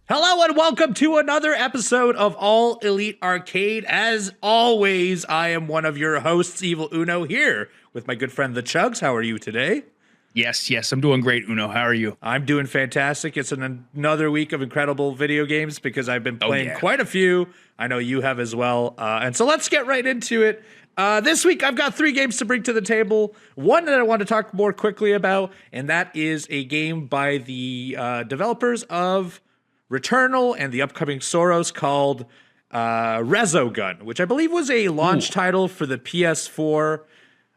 Hello and welcome to another episode of All Elite Arcade. As always, I am one of your hosts, Evil Uno, here with my good friend the Chugs. How are you today? Yes, I'm doing great, Uno. How are you? I'm doing fantastic. It's another week of incredible video games because I've been playing yeah. quite a few. I know you have as well. And so let's get right into it. This week, I've got 3 games to bring to the table. One that I want to talk more quickly about, and that is a game by the developers of Returnal and the upcoming Soros called Resogun, which I believe was a launch title for the PS4.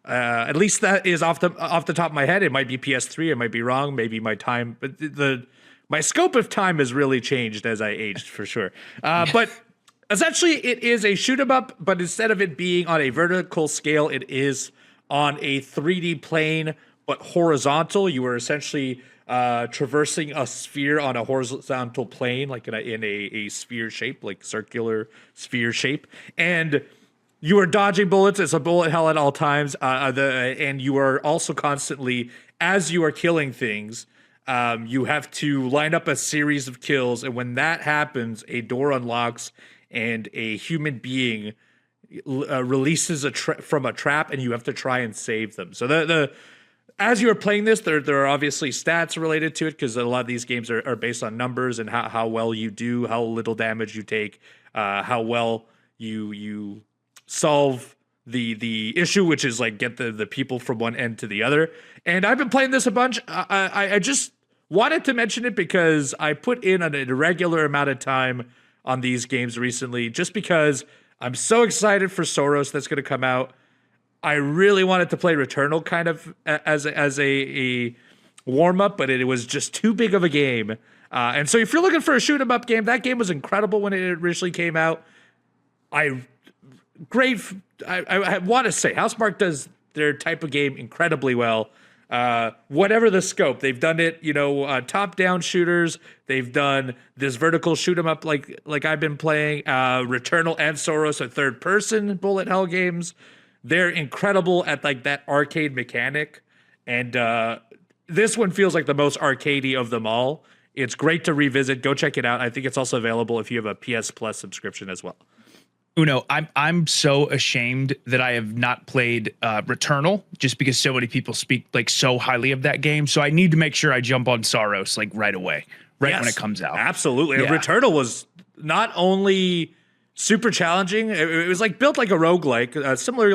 At least that is off the top of my head. It might be PS3. It might be wrong. Maybe my time, but my scope of time has really changed as I aged, for sure. But essentially, it is a shoot 'em up, but instead of it being on a vertical scale, it is on a 3D plane, but horizontal. You are essentially traversing a sphere on a horizontal plane, like in a sphere shape, like circular sphere shape, and you are dodging bullets. It's a bullet hell at all times, and you are also constantly, as you are killing things, you have to line up a series of kills, and when that happens, a door unlocks, and a human being releases from a trap, and you have to try and save them. So as you are playing this, there are obviously stats related to it because a lot of these games are based on numbers and how well you do, how little damage you take, how well you solve the issue, which is like get the people from one end to the other. And I've been playing this a bunch. I just wanted to mention it because I put in an irregular amount of time on these games recently just because I'm so excited for Soros that's going to come out. I really wanted to play Returnal kind of as a warm-up, but it was just too big of a game. And so if you're looking for a shoot-'em-up game, that game was incredible when it originally came out. I want to say Housemarque does their type of game incredibly well. Whatever the scope, they've done it, top-down shooters. They've done this vertical shoot-'em-up like I've been playing. Returnal and Soros are third-person bullet hell games. They're incredible at like that arcade mechanic, and this one feels like the most arcadey of them all. It's great to revisit. Go check it out. I think it's also available if you have a PS Plus subscription as well. Uno, I'm so ashamed that I have not played Returnal just because so many people speak like so highly of that game. So I need to make sure I jump on Soros like right away, when it comes out. Absolutely. Yeah. Returnal was not only super challenging. It was like built like a roguelike, similar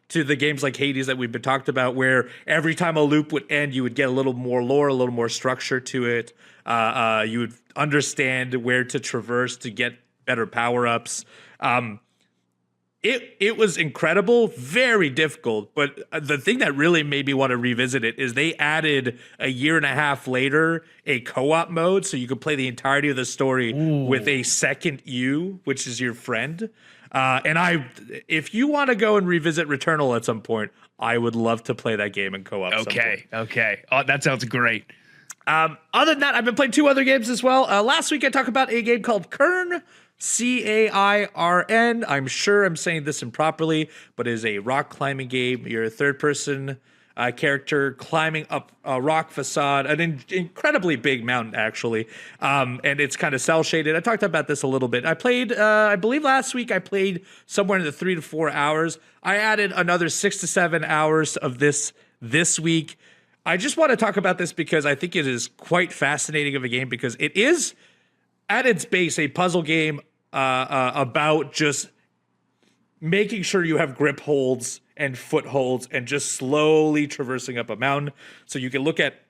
to the games like Hades that we've been talked about, where every time a loop would end, you would get a little more lore, a little more structure to it. You would understand where to traverse to get better power-ups. It was incredible, very difficult, but the thing that really made me want to revisit it is they added a year and a half later a co-op mode, so you could play the entirety of the story with a second you, which is your friend. If you want to go and revisit Returnal at some point, I would love to play that game in co-op. Okay. Oh, that sounds great. Other than that, I've been playing 2 other games as well. Last week I talked about a game called Cairn. Cairn. I'm sure I'm saying this improperly, but it is a rock climbing game. You're a third-person character climbing up a rock facade, an incredibly big mountain, actually, and it's kind of cel-shaded. I talked about this a little bit. I played, I believe last week I played somewhere in the 3 to 4 hours. I added another 6 to 7 hours of this week. I just want to talk about this because I think it is quite fascinating of a game because it is, at its base, a puzzle game about just making sure you have grip holds and footholds and just slowly traversing up a mountain. So you can look at,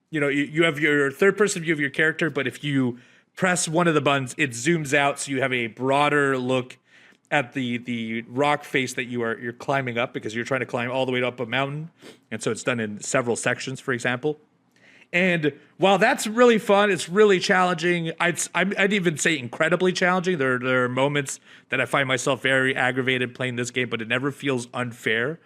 you have your third-person view of your character, but if you press one of the buttons, it zooms out so you have a broader look at the rock face that you're climbing up because you're trying to climb all the way up a mountain. And so it's done in several sections, for example. And while that's really fun, it's really challenging. I'd even say incredibly challenging. There are moments that I find myself very aggravated playing this game, but it never feels unfair.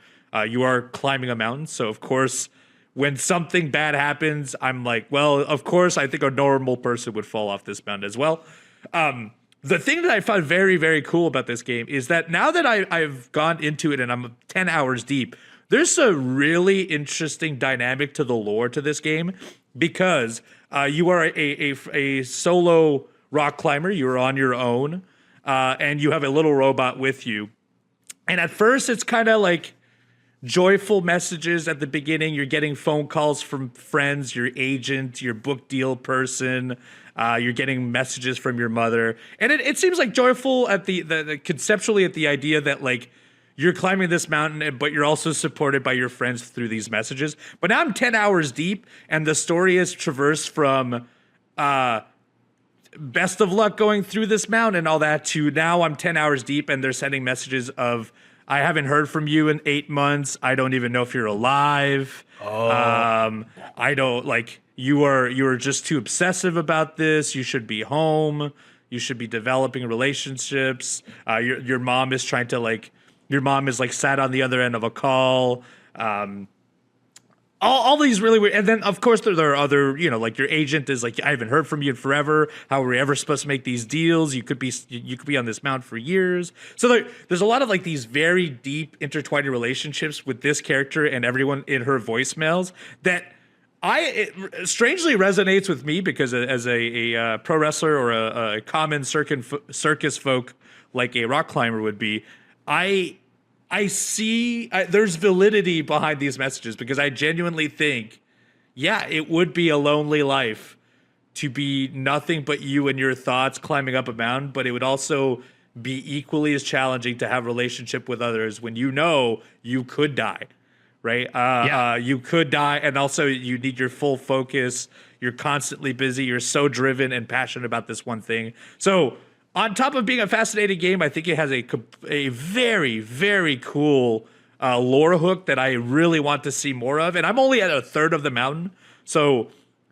You are climbing a mountain, so of course, when something bad happens, I'm like, well, of course, I think a normal person would fall off this mountain as well. The thing that I found very, very cool about this game is that now that I've gone into it and I'm 10 hours deep, there's a really interesting dynamic to the lore to this game because You are a solo rock climber. You're on your own, and you have a little robot with you. And at first, it's kind of like joyful messages at the beginning. You're getting phone calls from friends, your agent, your book deal person. You're getting messages from your mother, and it seems like joyful at the conceptually at the idea that like you're climbing this mountain, but you're also supported by your friends through these messages. But now I'm 10 hours deep, and the story is traversed from best of luck going through this mountain and all that to now I'm 10 hours deep, and they're sending messages of, I haven't heard from you in 8 months. I don't even know if you're alive. I don't like you are just too obsessive about this. You should be home. You should be developing relationships. Your mom is trying to like, your mom is like sat on the other end of a call. All these really weird. And then, of course, there are other, like your agent is like, I haven't heard from you in forever. How are we ever supposed to make these deals? You could be on this mount for years. So there's a lot of like these very deep intertwined relationships with this character and everyone in her voicemails that it strangely resonates with me because as a pro wrestler or a common circus folk like a rock climber would be, I see there's validity behind these messages because I genuinely think, yeah, it would be a lonely life to be nothing but you and your thoughts climbing up a mountain, but it would also be equally as challenging to have a relationship with others when you know you could die, right? You could die, and also you need your full focus. You're constantly busy. You're so driven and passionate about this one thing. So on top of being a fascinating game, I think it has a very, very cool lore hook that I really want to see more of. And I'm only at a third of the mountain, so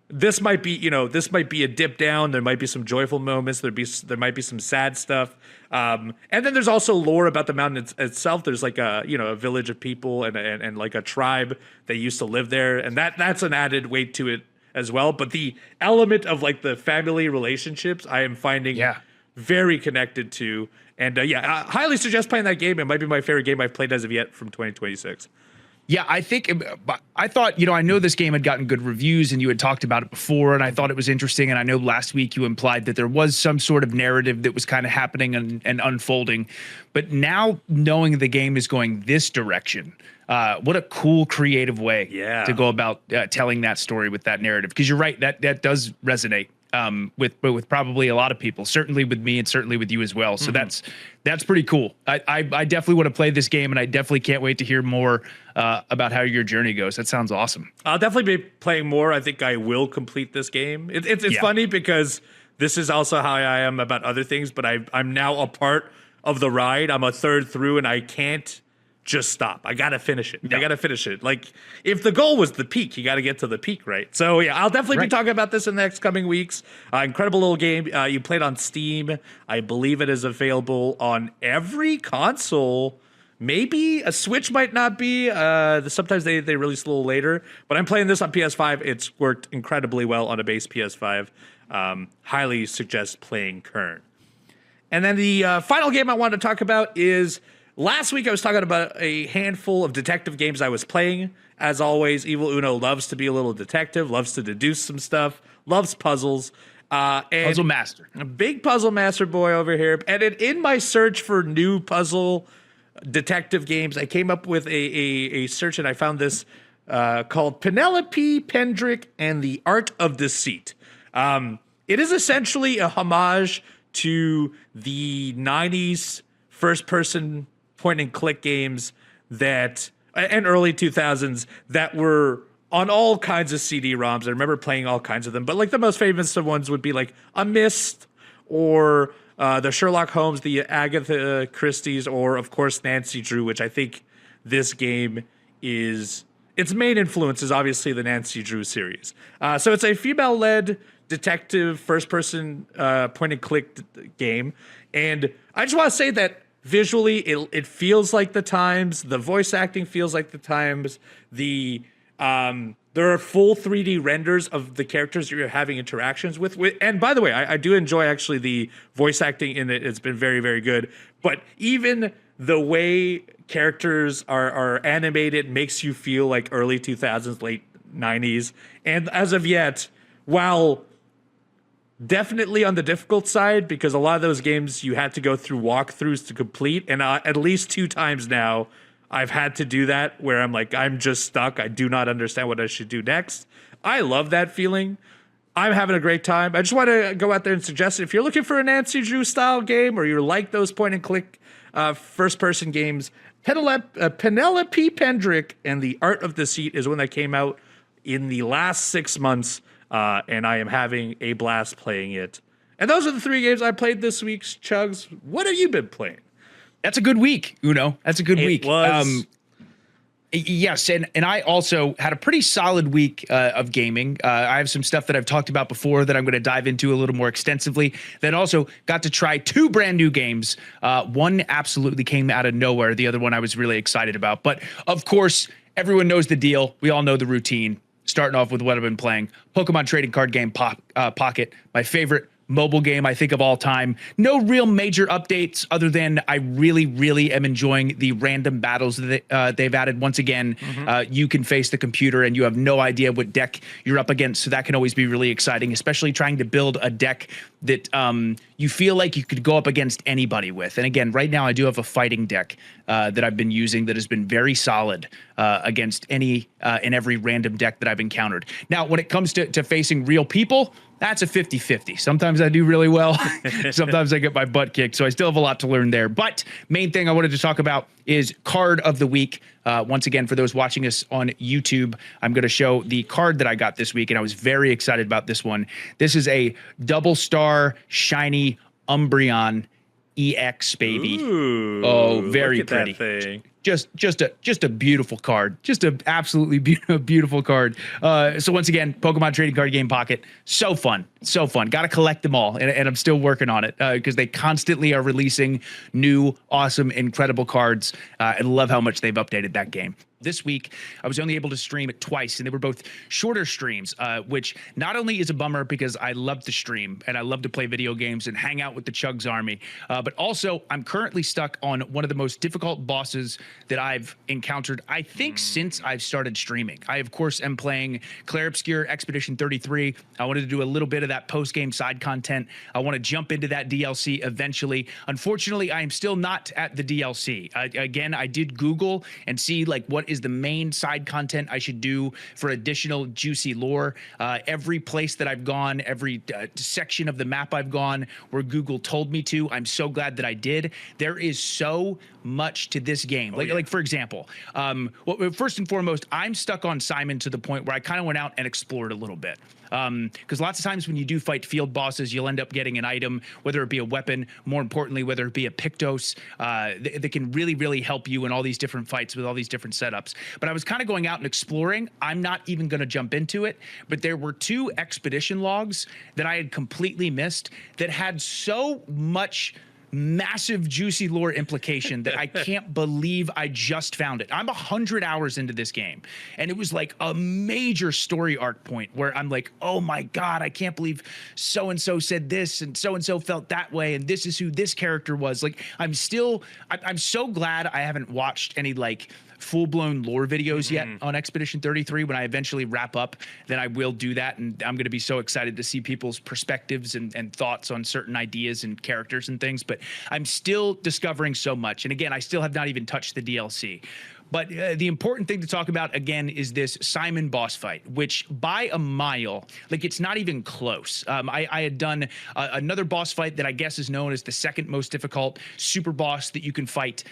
this might be a dip down. There might be some joyful moments. There might be some sad stuff. And then there's also lore about the mountain itself. There's like a village of people and like a tribe that used to live there, and that's an added weight to it as well. But the element of like the family relationships, I am finding very connected to, and I highly suggest playing that game. It might be my favorite game I've played as of yet from 2026. Yeah, I thought, I know this game had gotten good reviews and you had talked about it before, and I thought it was interesting. And I know last week you implied that there was some sort of narrative that was kind of happening and unfolding. But now knowing the game is going this direction, what a cool, creative way to go about telling that story with that narrative. Because you're right, that does resonate with probably a lot of people, certainly with me and certainly with you as well. So that's pretty cool. I definitely want to play this game, and I definitely can't wait to hear more about how your journey goes. That sounds awesome. I'll definitely be playing more. I think I will complete this game. It's funny because this is also how I am about other things, but I'm now a part of the ride. I'm a third through, and I can't just stop. I gotta finish it. I gotta finish it. Like, if the goal was the peak, you gotta get to the peak, right? So yeah, I'll definitely be talking about this in the next coming weeks. Incredible little game. You played on Steam. I believe it is available on every console. Maybe a Switch might not be. Sometimes they release a little later. But I'm playing this on PS5. It's worked incredibly well on a base PS5. Highly suggest playing Cairn. And then the final game I wanted to talk about is, last week I was talking about a handful of detective games I was playing. As always, Evil Uno loves to be a little detective, loves to deduce some stuff, loves puzzles. And puzzle master. A big puzzle master boy over here. And in my search for new puzzle detective games, I came up with a search, and I found this called Penelope Pendrick and the Art of Deceit. It is essentially a homage to the 90s first-person point-and-click games and early 2000s that were on all kinds of CD-ROMs. I remember playing all kinds of them, but like the most famous ones would be like a Myst or the Sherlock Holmes, the Agatha Christie's, or of course Nancy Drew, which I think this game is, its main influence is obviously the Nancy Drew series. So it's a female-led detective first-person point-and-click game, and I just want to say that visually it feels like the times. The voice acting feels like the times. There are full 3D renders of the characters you're having interactions with. And by the way, I do enjoy actually the voice acting in it. It's been very, very good. But even the way characters are animated makes you feel like early 2000s, late 90s. And as of yet, while definitely on the difficult side, because a lot of those games you had to go through walkthroughs to complete, and at least 2 times now I've had to do that where I'm like, I'm just stuck. I do not understand what I should do next. I love that feeling. I'm having a great time. I just want to go out there and suggest, if you're looking for a Nancy Drew style game, or you like those point and click first person games, Penelope Pendrick and the Art of Deceit is one that came out in the last 6 months. And I am having a blast playing it. And those are the 3 games I played this week. Chugs, what have you been playing? That's a good week, Uno. That's a good week. Was. Yes, and I also had a pretty solid week of gaming. I have some stuff that I've talked about before that I'm going to dive into a little more extensively. Then also got to try 2 brand new games. One absolutely came out of nowhere. The other one I was really excited about. But of course, everyone knows the deal. We all know the routine. Starting off with what I've been playing, Pokemon Trading Card Game Pocket, my favorite mobile game I think of all time. No real major updates other than I really, really am enjoying the random battles that they've added. Once again, you can face the computer and you have no idea what deck you're up against, so that can always be really exciting, especially trying to build a deck that you feel like you could go up against anybody with. And again, right now I do have a fighting deck that I've been using that has been very solid against any and every random deck that I've encountered. Now, when it comes to facing real people, that's a 50-50. Sometimes I do really well. Sometimes I get my butt kicked. So I still have a lot to learn there. But main thing I wanted to talk about is card of the week. Once again, for those watching us on YouTube, I'm going to show the card that I got this week, and I was very excited about this one. This is a double star shiny Umbreon EX, baby. Ooh, very look at pretty. That thing. Just a beautiful card. Just an absolutely beautiful card. So once again, Pokemon Trading Card Game Pocket. So fun. Got to collect them all. And I'm still working on it because they constantly are releasing new, awesome, incredible cards. I love how much they've updated that game. This week, I was only able to stream it twice, and they were both shorter streams, which not only is a bummer because I love to stream and I love to play video games and hang out with the Chugs army, but also I'm currently stuck on one of the most difficult bosses that I've encountered, I think, since I've started streaming. I, of course, am playing Clair Obscur Expedition 33. I wanted to do a little bit of that post-game side content. I want to jump into that DLC eventually. Unfortunately, I am still not at the DLC. Again, I did Google and see like what is the main side content I should do for additional juicy lore. Every place that I've gone, every section of the map I've gone where Google told me to, I'm so glad that I did. There is so much to this game. Like for example, well, first and foremost, I'm stuck on Simon to the point where I kind of went out and explored a little bit. Because lots of times when you do fight field bosses, you'll end up getting an item, whether it be a weapon, more importantly, whether it be a Pictos, that can really, really help you in all these different fights with all these different setups. But I was kind of going out and exploring. I'm not even going to jump into it, but there were 2 expedition logs that I had completely missed that had so much massive juicy lore implication that I can't believe I just found it. I'm 100 hours into this game, and it was like a major story arc point where I'm like, oh my God, I can't believe so-and-so said this and so-and-so felt that way, and this is who this character was. Like, I'm so glad I haven't watched any like full-blown lore videos yet on Expedition 33. When I eventually wrap up, then I will do that, and I'm going to be so excited to see people's perspectives and thoughts on certain ideas and characters and things. But I'm still discovering so much, and again, I still have not even touched the DLC. But the important thing to talk about, again, is this Simon boss fight, which by a mile, like it's not even close. I had done another boss fight that I guess is known as the second most difficult super boss that you can fight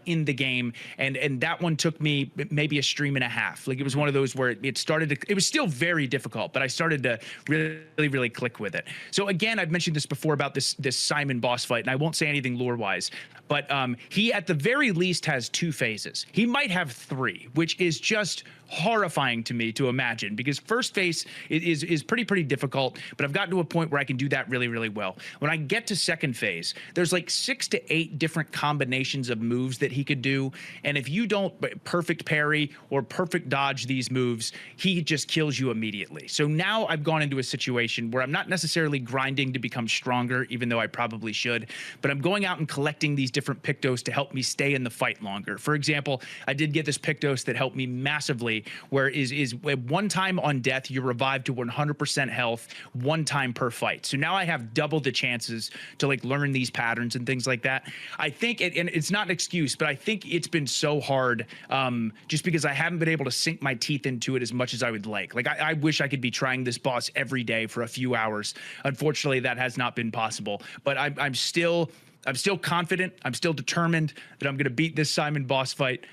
in the game. And that one took me maybe a stream and a half. Like it was one of those where it started to, it was still very difficult, but I started to really, really click with it. So again, I've mentioned this before about this Simon boss fight, and I won't say anything lore-wise, but he at the very least has 2 phases. He might have 3, which is just horrifying to me to imagine, because first phase is pretty difficult, but I've gotten to a point where I can do that really, really well. When I get to second phase, there's like 6 to 8 different combinations of moves that he could do, and if you don't perfect parry or perfect dodge these moves, he just kills you immediately. So now I've gone into a situation where I'm not necessarily grinding to become stronger, even though I probably should, but I'm going out and collecting these different Pictos to help me stay in the fight longer. For example, I I did get this Pictos that helped me massively, where is one time on death, you're revived to 100% health, one time per fight. So now I have double the chances to like learn these patterns and things like that. I think, and it's not an excuse, but I think it's been so hard just because I haven't been able to sink my teeth into it as much as I would like. Like I wish I could be trying this boss every day for a few hours. Unfortunately, that has not been possible, but I'm still confident. I'm still determined that I'm going to beat this Simon boss fight.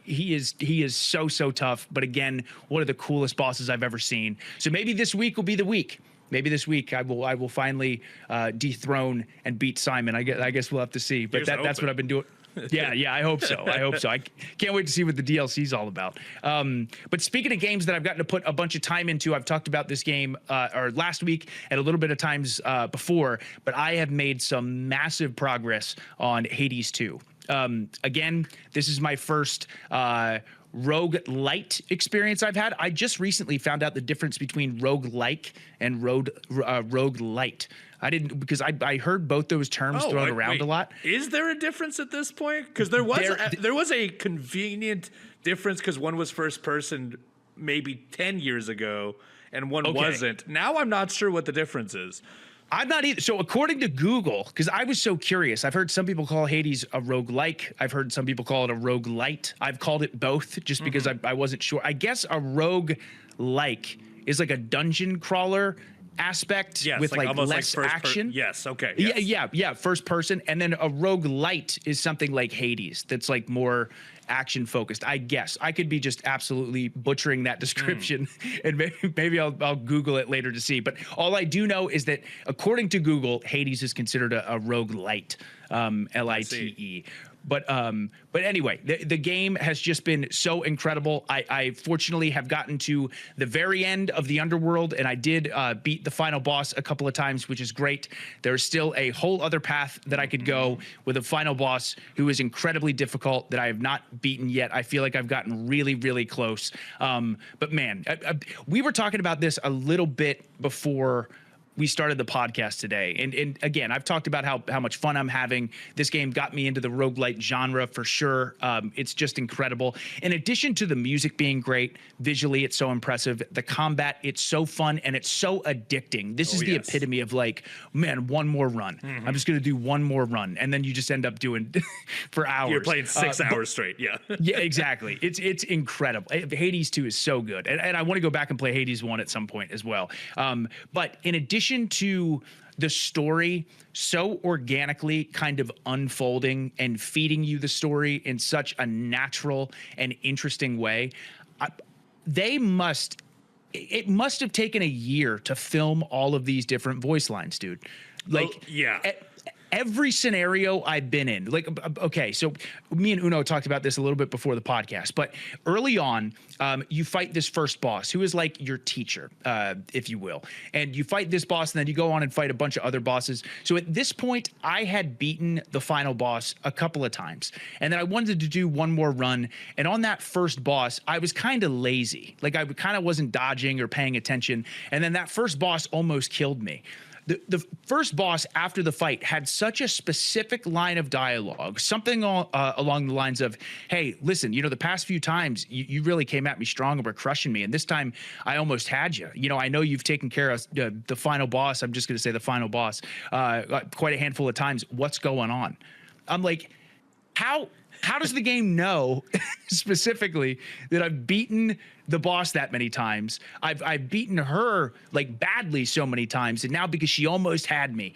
He is so tough. But again, one of the coolest bosses I've ever seen. So maybe this week will be the week. Maybe this week I will finally dethrone and beat Simon. I guess we'll have to see. But that's what I've been doing. Yeah, I hope so. I can't wait to see what the DLC is all about. But speaking of games that I've gotten to put a bunch of time into, I've talked about this game or last week and a little bit of times before, but I have made some massive progress on Hades 2. Again, this is my first roguelite experience I've had. I just recently found out the difference between roguelike and roguelite. I didn't, because I heard both those terms thrown around a lot. Is there a difference at this point? Because there was a convenient difference because one was first person maybe 10 years ago and one wasn't. Now I'm not sure what the difference is. I'm not either. So according to Google, because I was so curious, I've heard some people call Hades a roguelike. I've heard some people call it a roguelite. I've called it both just because I wasn't sure. I guess a roguelike is like a dungeon crawler aspect with like less action. Yes, okay. Yes. Yeah, first person. And then a roguelite is something like Hades that's like more action focused. I guess I could be just absolutely butchering that description and maybe I'll Google it later to see. But all I do know is that according to Google, Hades is considered a roguelite, Lite. But anyway, the game has just been so incredible. I fortunately have gotten to the very end of the underworld, and I did beat the final boss a couple of times, which is great. There's still a whole other path that I could go with a final boss who is incredibly difficult that I have not beaten yet. I feel like I've gotten really, really close. But man, we were talking about this a little bit before we started the podcast today. And again, I've talked about how much fun I'm having. This game got me into the roguelite genre for sure. It's just incredible. In addition to the music being great, visually, it's so impressive. The combat, it's so fun and it's so addicting. This is the epitome of like, man, one more run. I'm just going to do one more run. And then you just end up doing for hours. You're playing 6 hours straight. Yeah. Yeah, exactly. It's incredible. Hades 2 is so good. And I want to go back and play Hades 1 at some point as well. But in addition to the story so organically kind of unfolding and feeding you the story in such a natural and interesting way, it must have taken a year to film all of these different voice lines, dude. Like, every scenario I've been in, like, okay, so me and Uno talked about this a little bit before the podcast, but early on, you fight this first boss who is like your teacher, if you will. And you fight this boss and then you go on and fight a bunch of other bosses. So at this point, I had beaten the final boss a couple of times. And then I wanted to do one more run. And on that first boss, I was kind of lazy. Like I kind of wasn't dodging or paying attention. And then that first boss almost killed me. The first boss after the fight had such a specific line of dialogue, something along the lines of, hey, listen, the past few times you really came at me strong and were crushing me. And this time I almost had you. I know you've taken care of the final boss. I'm just going to say the final boss quite a handful of times. What's going on? I'm like, how does the game know specifically that I've beaten the boss that many times? I've beaten her like badly so many times, and now because she almost had me,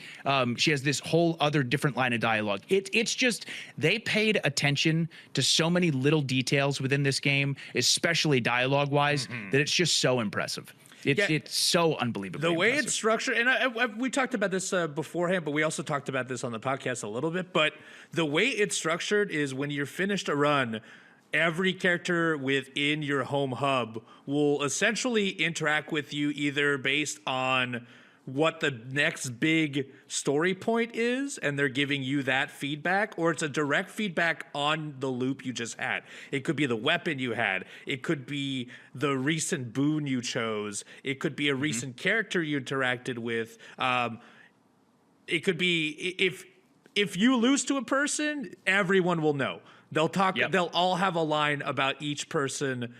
she has this whole other different line of dialogue. It's just they paid attention to so many little details within this game, especially dialogue wise, that it's just so impressive. It's so unbelievable. The way it's structured, and we talked about this beforehand, but we also talked about this on the podcast a little bit. But the way it's structured is when you're finished a run, every character within your home hub will essentially interact with you either based on what the next big story point is, and they're giving you that feedback, or it's a direct feedback on the loop you just had. It could be the weapon you had. It could be the recent boon you chose. It could be a recent character you interacted with. It could be if you lose to a person, everyone will know. They'll talk. Yep. They'll all have a line about each person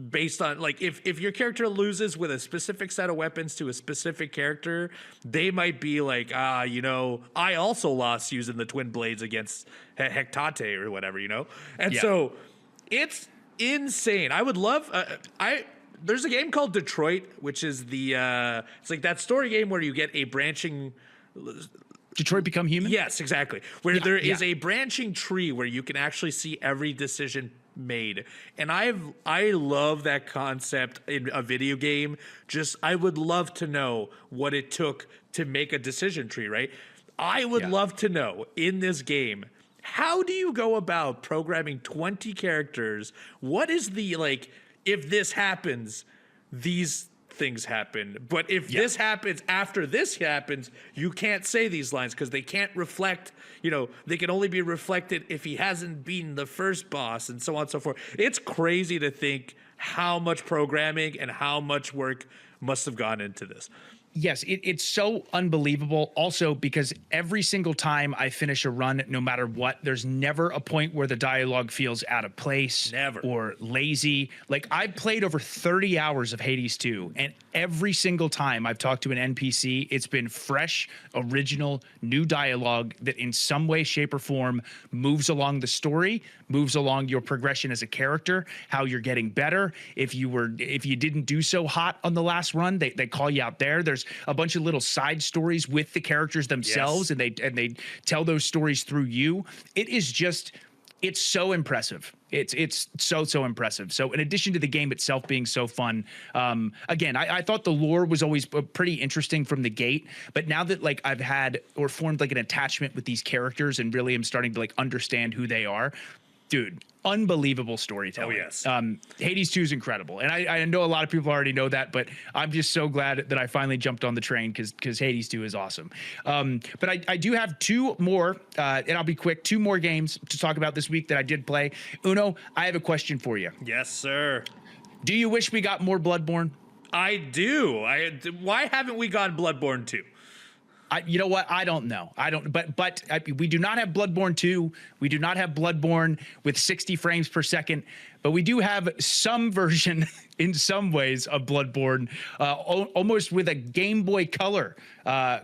based on like if your character loses with a specific set of weapons to a specific character, they might be like, I also lost using the twin blades against Hecate or whatever, And so it's insane. I would love. There's a game called Detroit, which is it's like that story game where you get a branching. Detroit Become Human? Yes, exactly. Where there is a branching tree where you can actually see every decision made. And I love that concept in a video game. Just I would love to know what it took to make a decision tree, right? I would love to know in this game, how do you go about programming 20 characters? What is the if this happens, these things happen. But if this happens after this happens, you can't say these lines because they can't reflect, they can only be reflected if he hasn't beaten the first boss and so on and so forth. It's crazy to think how much programming and how much work must have gone into this. Yes, it's so unbelievable. Also, because every single time I finish a run, no matter what, there's never a point where the dialogue feels out of place or lazy. Like I've played over 30 hours of Hades 2, and every single time I've talked to an NPC, it's been fresh, original, new dialogue that in some way, shape, or form moves along the story, moves along your progression as a character, how you're getting better. If you didn't do so hot on the last run, they call you out there. There's a bunch of little side stories with the characters themselves, and they tell those stories through you. It's so impressive. It's so impressive. So in addition to the game itself being so fun, again, I thought the lore was always pretty interesting from the gate, but now that I've had or formed an attachment with these characters and really am starting to understand who they are, dude, unbelievable storytelling. Oh, yes. Hades 2 is incredible. And I know a lot of people already know that, but I'm just so glad that I finally jumped on the train because Hades 2 is awesome. But I do have two more, and I'll be quick, two more games to talk about this week that I did play. Uno, I have a question for you. Yes, sir. Do you wish we got more Bloodborne? I do. Why haven't we gotten Bloodborne 2? You know what? I don't know. But we do not have Bloodborne 2. We do not have Bloodborne with 60 frames per second, but we do have some version in some ways of Bloodborne, almost with a Game Boy Color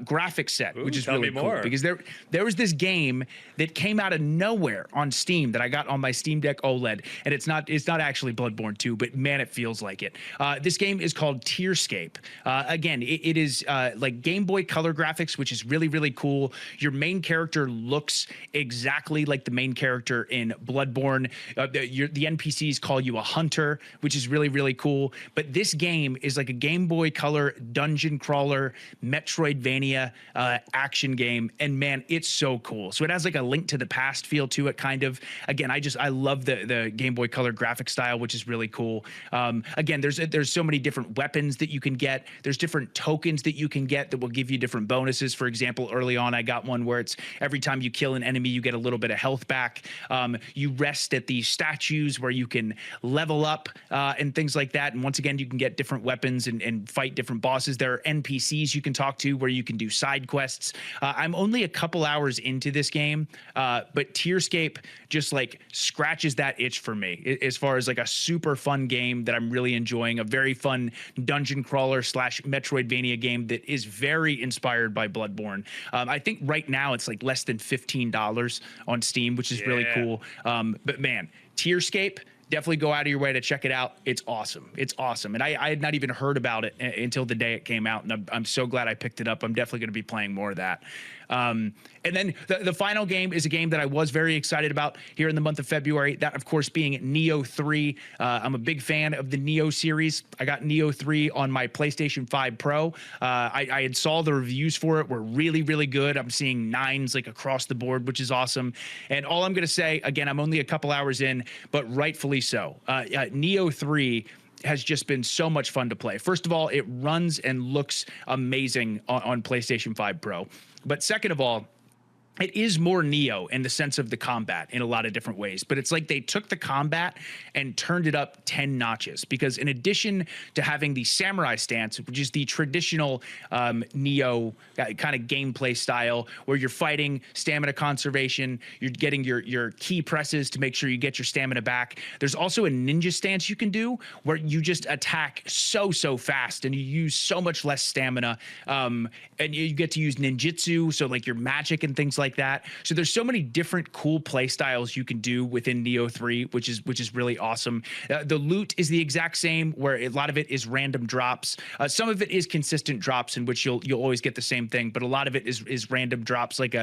graphic set, which is really cool. Because there was this game that came out of nowhere on Steam that I got on my Steam Deck OLED, and it's not actually Bloodborne 2, but man, it feels like it. This game is called Tearscape. Again, it is like Game Boy Color graphics, which is really, really cool. Your main character looks exactly like the main character in Bloodborne. The NPCs call you a hunter, which is really, really cool. But this game is like a Game Boy Color dungeon crawler, Metroidvania action game. And man, it's so cool. So it has a Link to the Past feel to it, kind of. Again, I love the Game Boy Color graphic style, which is really cool. Again, there's so many different weapons that you can get. There's different tokens that you can get that will give you different bonuses. For example, early on, I got one where it's every time you kill an enemy, you get a little bit of health back. You rest at these statues where you can level up and things like that. And once again, you can get different weapons and fight different bosses. There are NPCs you can talk to where you can do side quests. I'm only a couple hours into this game, but Tearscape just scratches that itch for me as far as a super fun game that I'm really enjoying. A very fun dungeon crawler / Metroidvania game that is very inspired by Bloodborne. I think right now it's less than $15 on Steam, which is really cool. But man, Tearscape, definitely go out of your way to check it out. It's awesome. It's awesome. And I had not even heard about it until the day it came out. And I'm so glad I picked it up. I'm definitely going to be playing more of that. And then the final game is a game that I was very excited about here in the month of February. That, of course, being Nioh 3. I'm a big fan of the Nioh series. I got Nioh 3 on my PlayStation 5 Pro. I had saw the reviews for it were really, really good. I'm seeing 9s across the board, which is awesome. And all I'm going to say, again, I'm only a couple hours in, but rightfully so. Nioh 3 has just been so much fun to play. First of all, it runs and looks amazing on PlayStation 5 Pro. But second of all, it is more Nioh in the sense of the combat in a lot of different ways, but it's like they took the combat and turned it up 10 notches, because in addition to having the samurai stance, which is the traditional Nioh kind of gameplay style where you're fighting, stamina conservation, you're getting your key presses to make sure you get your stamina back. There's also a ninja stance you can do where you just attack so fast and you use so much less stamina, and you get to use ninjutsu, so like your magic and things like that. So there's so many different cool play styles you can do within Nioh 3, which is really awesome. The loot is the exact same, where a lot of it is random drops. Some of it is consistent drops in which you'll always get the same thing, but a lot of it is random drops, like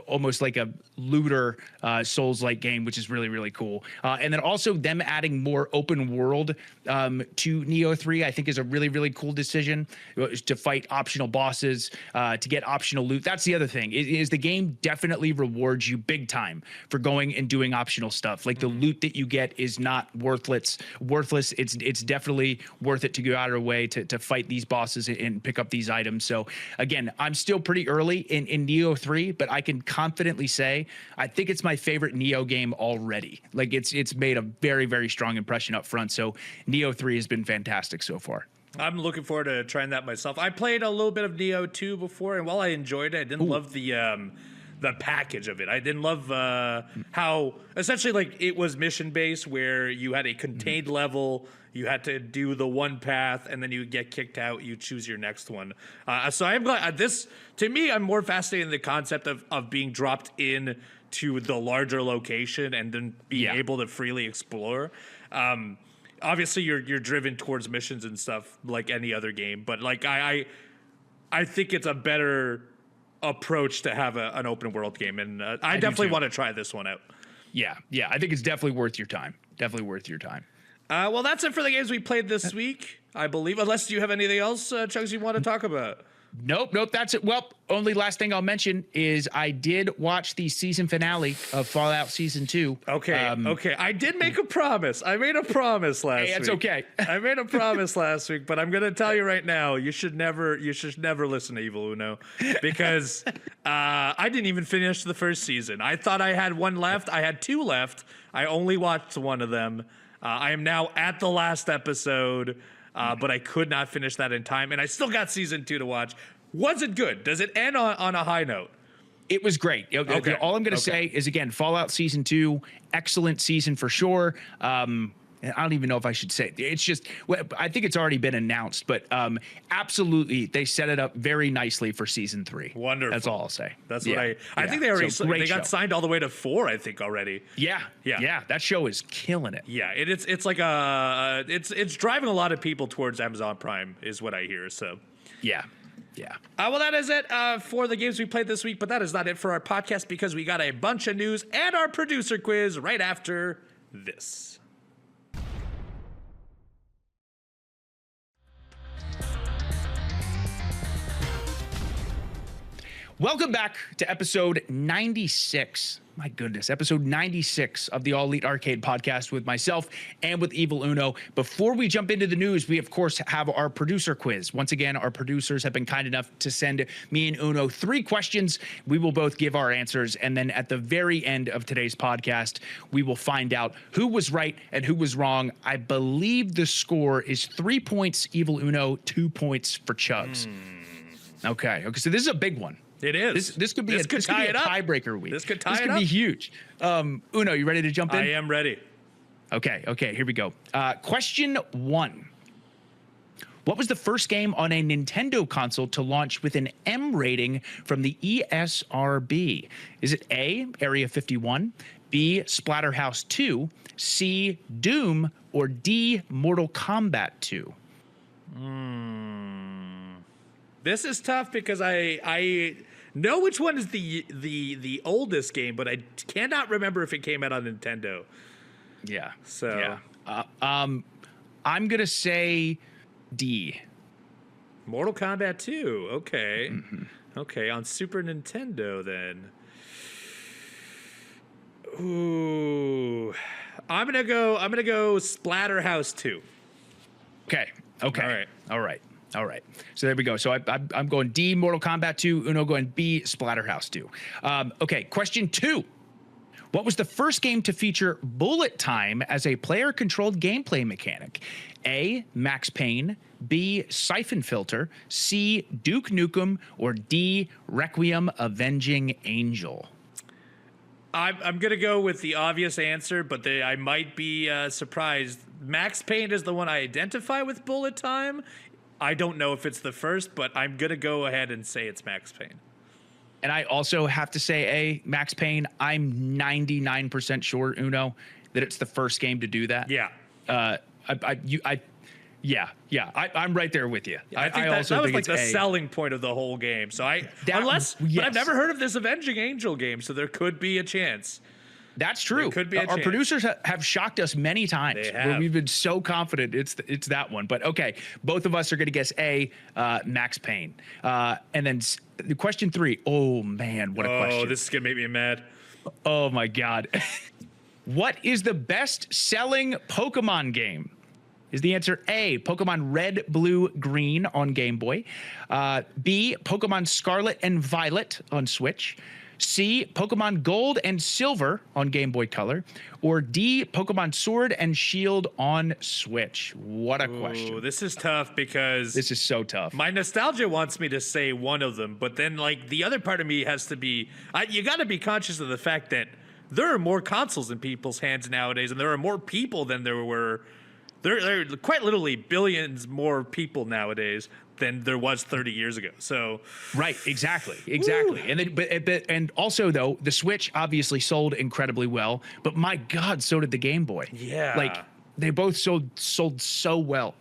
almost like a looter Souls-like game, which is really cool. And then also them adding more open world to Nioh 3, I think is a really cool decision, to fight optional bosses, to get optional loot. That's the other thing, is the game definitely rewards you big time for going and doing optional stuff. Like the loot that you get is not worthless. It's definitely worth it to go out of your way to fight these bosses and pick up these items. So again, I'm still pretty early in Nioh 3, but I can confidently say I think it's my favorite Nioh game already. Like it's made a very strong impression up front. So Nioh 3 has been fantastic so far. I'm looking forward to trying that myself. I played a little bit of Nioh 2 before, and while I enjoyed it, I didn't love the package of it. I didn't love how essentially like it was mission based, where you had a contained level, you had to do the one path, and then you get kicked out, you choose your next one. So I'm glad this, to me, I'm more fascinated in the concept of being dropped in to the larger location and then being able to freely explore. Obviously you're driven towards missions and stuff like any other game, but like I think it's a better approach to have an open world game, and I definitely want to try this one out. Yeah, I think it's definitely worth your time. Well, that's it for the games we played this week, I believe, unless you have anything else, Chugs, you want to talk about. Nope, that's it. Well, only last thing I'll mention is I did watch the season finale of Fallout Season 2. Okay. I did make a promise. I made a promise last week. It's okay. I made a promise last week, but I'm going to tell you right now, you should never listen to Evil Uno, because I didn't even finish the first season. I thought I had one left. I had two left. I only watched one of them. I am now at the last episode. But I could not finish that in time, and I still got season 2 to watch. Was it good? Does it end on a high note? It was great. Okay. All I'm going to say is, again, Fallout Season 2, excellent season for sure. I don't even know if I should say it. It's just, I think it's already been announced, but absolutely, they set it up very nicely for Season 3. Wonderful. That's all I'll say. That's what I think they already they got signed all the way to 4, I think, already. Yeah. That show is killing it. Yeah, it's like it's driving a lot of people towards Amazon Prime, is what I hear. So yeah. Well, that is it for the games we played this week, but that is not it for our podcast, because we got a bunch of news and our producer quiz right after this. Welcome back to episode 96. My goodness, episode 96 of the All Elite Arcade podcast with myself and with Evil Uno. Before we jump into the news, we of course have our producer quiz. Once again, our producers have been kind enough to send me and Uno 3 questions. We will both give our answers, and then at the very end of today's podcast, we will find out who was right and who was wrong. I believe the score is 3 points Evil Uno, 2 points for Chugs. Okay, so this is a big one. It is. This could be a tiebreaker week. This could tie it up. This could be huge. Uno, you ready to jump in? I am ready. Okay, here we go. Question 1. What was the first game on a Nintendo console to launch with an M rating from the ESRB? Is it A, Area 51, B, Splatterhouse 2, C, Doom, or D, Mortal Kombat 2? This is tough because I know which one is the oldest game, but I cannot remember if it came out on Nintendo. Yeah. So yeah. I'm gonna say D. Mortal Kombat 2. Okay. Okay, on Super Nintendo then. Ooh. I'm gonna go Splatterhouse 2. Okay. All right. All right. So there we go. So I'm going D, Mortal Kombat 2. Uno going B, Splatterhouse 2. Okay, question 2. What was the first game to feature bullet time as a player-controlled gameplay mechanic? A, Max Payne, B, Siphon Filter, C, Duke Nukem, or D, Requiem Avenging Angel? I'm going to go with the obvious answer, but I might be surprised. Max Payne is the one I identify with bullet time. I don't know if it's the first, but I'm going to go ahead and say it's Max Payne. And I also have to say A, Max Payne. I'm 99% sure, Uno, that it's the first game to do that. Yeah. I'm right there with you. I think that was like the selling point of the whole game. So but I've never heard of this Avenging Angel game, so there could be a chance. That's true. Could be Our producers have shocked us many times They have. where we've been so confident it's that one. But okay, both of us are going to guess A, Max Payne. And then the question 3. Oh man, what a question! Oh, this is gonna make me mad. Oh my god. What is the best-selling Pokemon game? Is the answer A, Pokemon Red, Blue, Green on Game Boy, B, Pokemon Scarlet and Violet on Switch, C, Pokemon Gold and Silver on Game Boy Color, or D, Pokemon Sword and Shield on Switch? What a question. This is tough because This is so tough. my nostalgia wants me to say one of them, but then like the other part of me has to be, you got to be conscious of the fact that there are more consoles in people's hands nowadays, and there are more people than there were. There are quite literally billions more people nowadays than there was 30 years ago. So Right, exactly. And then, and also though, the Switch obviously sold incredibly well, but my God, so did the Game Boy. Yeah. Like they both sold so well.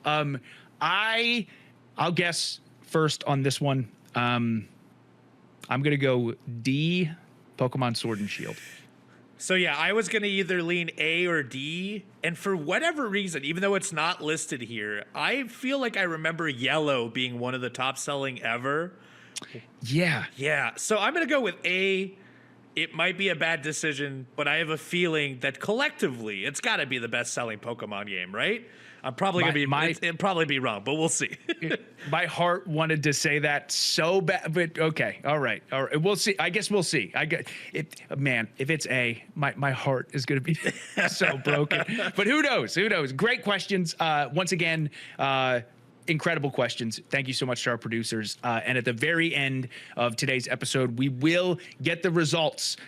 I'll guess first on this one. I'm gonna go D, Pokemon Sword and Shield. So yeah, I was gonna either lean A or D, and for whatever reason, even though it's not listed here, I feel like I remember Yellow being one of the top selling ever. Yeah. Yeah, so I'm gonna go with A. It might be a bad decision, but I have a feeling that collectively, it's got to be the best selling Pokemon game, right? I'm probably it'll probably be wrong, but we'll see. My heart wanted to say that so bad, but okay, all right. We'll see. I guess we'll see. I get it, man. If it's A, my heart is going to be so broken. But who knows? Who knows? Great questions. Once again, incredible questions. Thank you so much to our producers. And at the very end of today's episode, we will get the results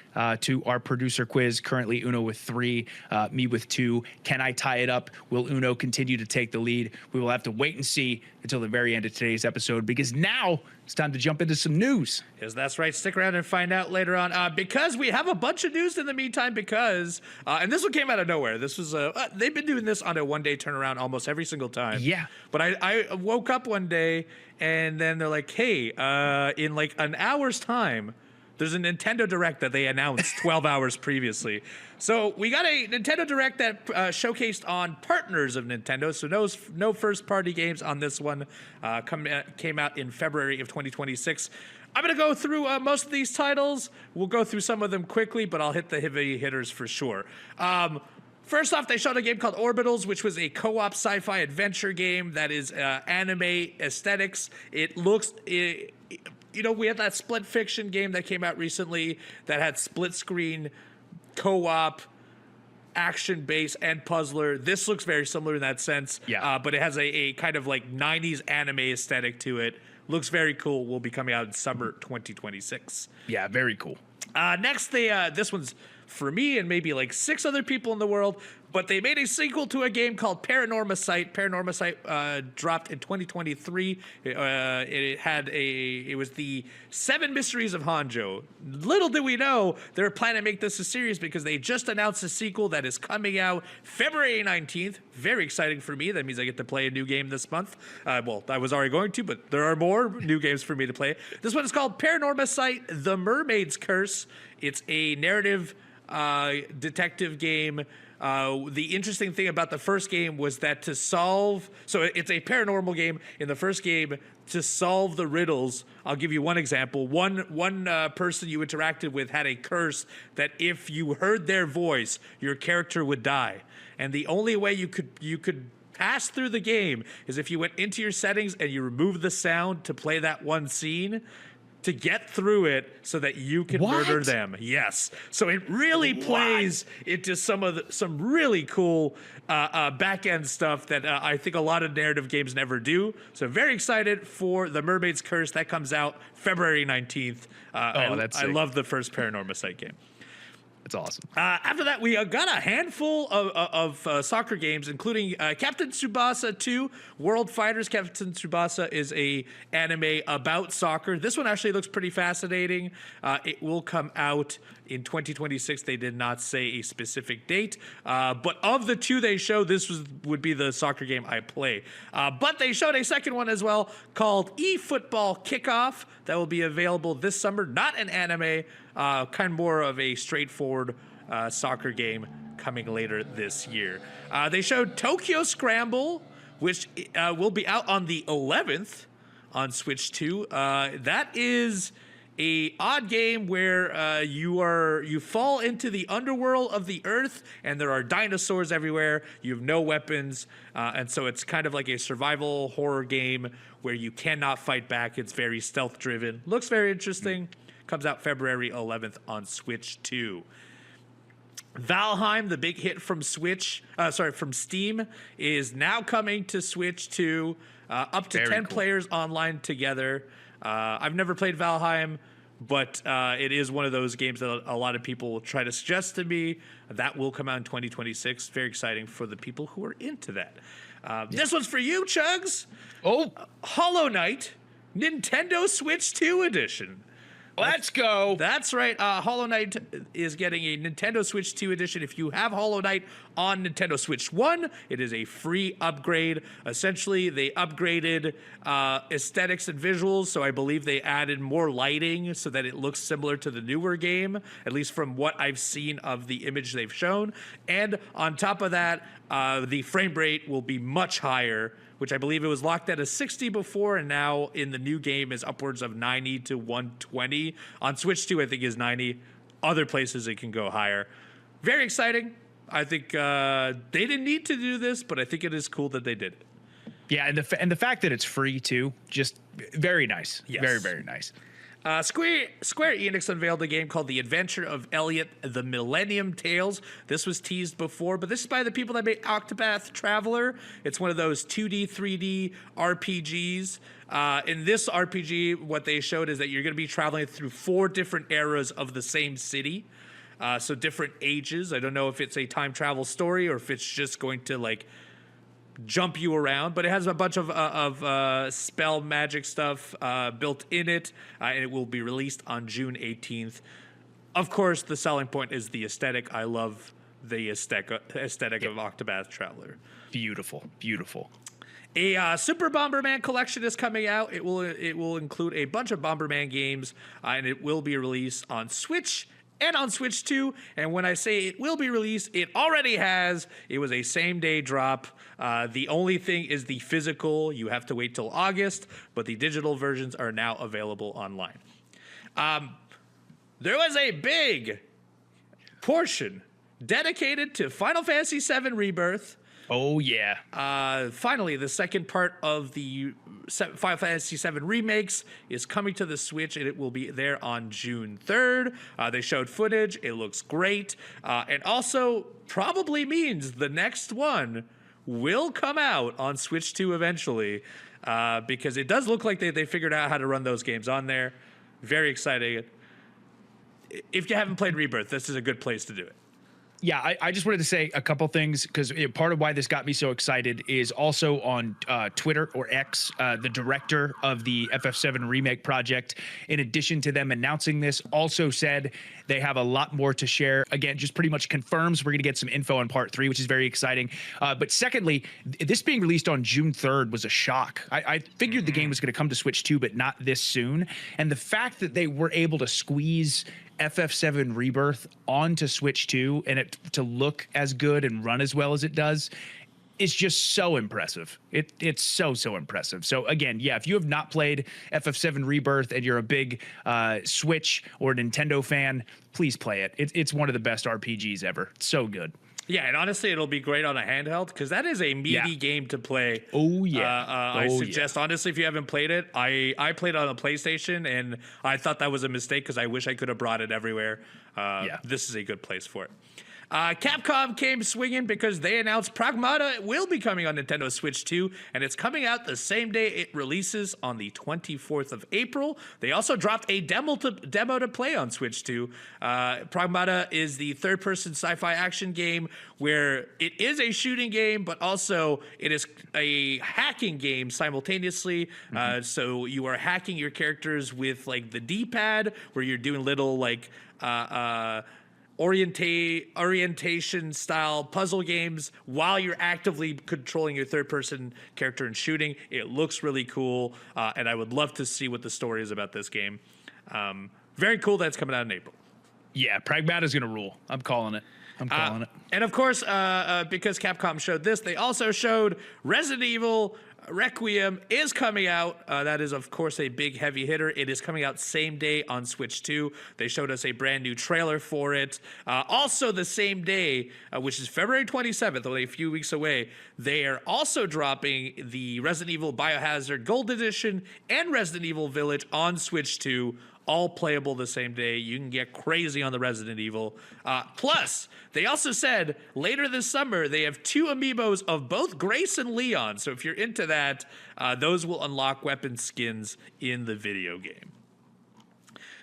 to our producer quiz. Currently, Uno with 3, me with 2. Can I tie it up? Will Uno continue to take the lead? We will have to wait and see until the very end of today's episode, because now it's time to jump into some news. Yes, that's right. Stick around and find out later on. Because we have a bunch of news in the meantime, because, and this one came out of nowhere. This was, they've been doing this on a one-day turnaround almost every single time. Yeah. But I woke up one day, and then they're like, hey, in like an hour's time, there's a Nintendo Direct that they announced 12 hours previously. So we got a Nintendo Direct that showcased on partners of Nintendo. So no first-party games on this one. Came out in February of 2026. I'm going to go through most of these titles. We'll go through some of them quickly, but I'll hit the heavy hitters for sure. First off, they showed a game called Orbitals, which was a co-op sci-fi adventure game that is anime aesthetics. It looks... You know, we had that Split Fiction game that came out recently that had split screen, co-op, action base, and puzzler. This looks very similar in that sense. Yeah. But it has a kind of like 90s anime aesthetic to it. Looks very cool. Will be coming out in summer 2026. Yeah, very cool. Next, this one's for me and maybe like 6 other people in the world, but they made a sequel to a game called Paranorma Sight. Paranorma Sight dropped in 2023. It was the 7 Mysteries of Hanjo. Little did we know they were planning to make this a series, because they just announced a sequel that is coming out February 19th. Very exciting for me. That means I get to play a new game this month. Well, I was already going to, but there are more new games for me to play. This one is called Paranorma Sight: The Mermaid's Curse. It's a narrative detective game. The interesting thing about the first game was that it's a paranormal game. In the first game, to solve the riddles, I'll give you one example. One person you interacted with had a curse that if you heard their voice, your character would die. And the only way you could pass through the game is if you went into your settings and you remove the sound to play that one scene, to get through it so that you can murder them. Yes. So it really plays into some really cool back end stuff that I think a lot of narrative games never do. So very excited for The Mermaid's Curse. That comes out February 19th. I love the first Paranormal Sight game. That's awesome. After that, we got a handful of soccer games, including Captain Tsubasa 2, World Fighters. Captain Tsubasa is a anime about soccer. This one actually looks pretty fascinating. It will come out in 2026. They did not say a specific date, but of the two they showed, this would be the soccer game I play. But they showed a second one as well called eFootball Kickoff that will be available this summer. Not an anime, kind of more of a straightforward soccer game coming later this year. They showed Tokyo Scramble, which will be out on the 11th on Switch 2. That is a odd game where you fall into the underworld of the earth, and there are dinosaurs everywhere. You have no weapons, and so it's kind of like a survival horror game where you cannot fight back. It's very stealth driven. Looks very interesting. Comes out February 11th on Switch 2. Valheim, the big hit from from Steam, is now coming to Switch 2. Up to 10 players online together. I've never played Valheim, but it is one of those games that a lot of people will try to suggest to me. That will come out in 2026. Very exciting for the people who are into that. This one's for you, Chugs. Oh, Hollow Knight, Nintendo Switch 2 edition. Let's go. That's right. Hollow Knight is getting a Nintendo Switch 2 edition. If you have Hollow Knight on Nintendo Switch 1, it is a free upgrade. Essentially, they upgraded aesthetics and visuals, so I believe they added more lighting so that it looks similar to the newer game, at least from what I've seen of the image they've shown. And on top of that, the frame rate will be much higher, which I believe it was locked at a 60 before, and now in the new game is upwards of 90 to 120. On Switch 2, I think is 90. Other places it can go higher. Very exciting. I think they didn't need to do this, but I think it is cool that they did it. Yeah, and the fact that it's free too, just very nice. Yes. Very, very nice. Square Enix unveiled a game called The Adventure of Elliot, The Millennium Tales. This was teased before, but this is by the people that made Octopath Traveler. It's one of those 2D, 3D RPGs. In this RPG, what they showed is that you're going to be traveling through 4 different eras of the same city. So different ages. I don't know if it's a time travel story or if it's just going to jump you around, but it has a bunch of spell magic stuff built in it, and it will be released on June 18th. Of course, the selling point is the aesthetic. I love the aesthetic of Octopath Traveler. Beautiful, beautiful. A Super Bomberman collection is coming out. It will include a bunch of Bomberman games, and it will be released on Switch and on Switch 2. And when I say it will be released, it already has. It was a same-day drop. The only thing is the physical. You have to wait till August, but the digital versions are now available online. There was a big portion dedicated to Final Fantasy VII Rebirth. Oh, yeah. Finally, the second part of the Final Fantasy VII remakes is coming to the Switch, and it will be there on June 3rd. They showed footage. It looks great. And also probably means the next one will come out on Switch 2 eventually, because it does look like they figured out how to run those games on there. Very exciting. If you haven't played Rebirth, this is a good place to do it. Yeah, I just wanted to say a couple things because part of why this got me so excited is also on Twitter or X, the director of the FF7 remake project, in addition to them announcing this, also said they have a lot more to share. Again, just pretty much confirms we're going to get some info on part 3, which is very exciting. But secondly, this being released on June 3rd was a shock. I figured the game was going to come to Switch 2, but not this soon. And the fact that they were able to squeeze FF7 Rebirth onto Switch 2 and it to look as good and run as well as it does is just so impressive. It's so impressive. So again, yeah, if you have not played FF7 Rebirth and you're a big Switch or Nintendo fan, please play it. It's one of the best RPGs ever. It's so good. Yeah, and honestly, it'll be great on a handheld because that is a meaty game to play. Oh yeah. I suggest honestly, if you haven't played it, I played it on a PlayStation and I thought that was a mistake because I wish I could have brought it everywhere. This is a good place for it. Capcom came swinging because they announced Pragmata will be coming on Nintendo Switch 2, and it's coming out the same day it releases on the 24th of April. They also dropped a demo to play on Switch 2. Pragmata is the third-person sci-fi action game where it is a shooting game, but also it is a hacking game simultaneously. So you are hacking your characters with like the D-pad, where you're doing little like orientation style puzzle games while you're actively controlling your third person character and shooting. It looks really cool, and I would love to see what the story is about this game. Very cool that's coming out in April. Yeah, Pragmata's gonna rule. I'm calling it. And of course, because Capcom showed this, they also showed Resident Evil Requiem is coming out. That is, of course, a big heavy hitter. It is coming out same day on Switch 2. They showed us a brand new trailer for it. Also the same day, which is February 27th, only a few weeks away, they are also dropping the Resident Evil Biohazard Gold Edition and Resident Evil Village on Switch 2. All playable the same day. You can get crazy on the Resident Evil. Plus, they also said later this summer, they have 2 amiibos of both Grace and Leon. So if you're into that, those will unlock weapon skins in the video game.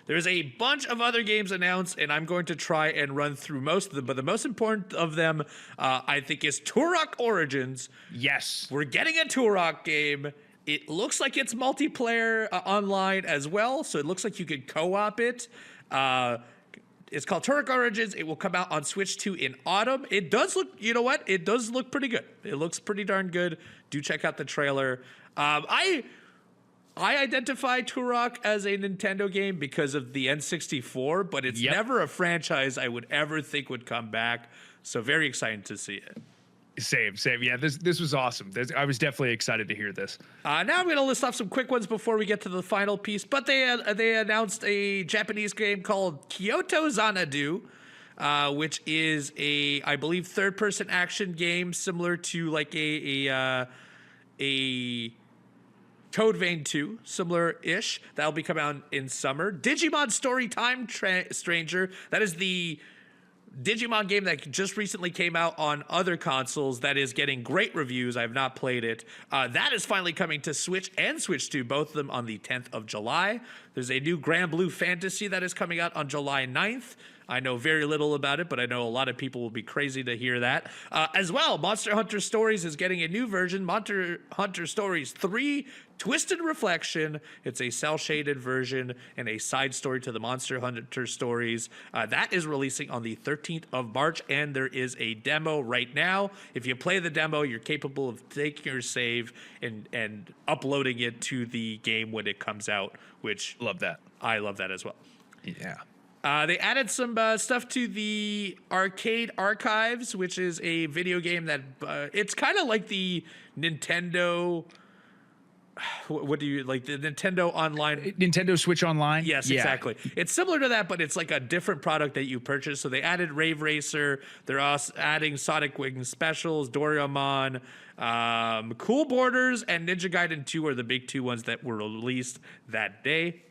There's a bunch of other games announced, and I'm going to try and run through most of them. But the most important of them, I think, is Turok Origins. Yes. We're getting a Turok game. It looks like it's multiplayer online as well, so it looks like you could co-op it. It's called Turok Origins. It will come out on Switch 2 in autumn. It does look, you know what? It does look pretty good. It looks pretty darn good. Do check out the trailer. I identify Turok as a Nintendo game because of the N64, but it's never a franchise I would ever think would come back. So very excited to see it. Same. Yeah, this was awesome. I was definitely excited to hear this. Now I'm going to list off some quick ones before we get to the final piece. But they announced a Japanese game called Kyoto Xanadu, which is I believe, third-person action game similar to like a Code Vein 2, similar-ish. That'll be coming out in summer. Digimon Story Time Stranger. That is the Digimon game that just recently came out on other consoles that is getting great reviews. I have not played it. That is finally coming to Switch and Switch 2, both of them on the 10th of July. There's a new Grand Blue Fantasy that is coming out on July 9th. I know very little about it, but I know a lot of people will be crazy to hear that. As well, Monster Hunter Stories is getting a new version, Monster Hunter Stories 3 Twisted Reflection. It's a cel-shaded version and a side story to the Monster Hunter Stories. That is releasing on the 13th of March, and there is a demo right now. If you play the demo, you're capable of taking your save and uploading it to the game when it comes out, which Love that. I love that as well. Yeah. They added some stuff to the Arcade Archives, which is a video game that it's kind of like the Nintendo. What do you like? The Nintendo Online. Nintendo Switch Online? Yes, exactly. It's similar to that, but it's like a different product that you purchase. So they added Rave Racer. They're also adding Sonic Wing Specials, Doraemon, Cool Borders, and Ninja Gaiden 2 are the big 2 ones that were released that day.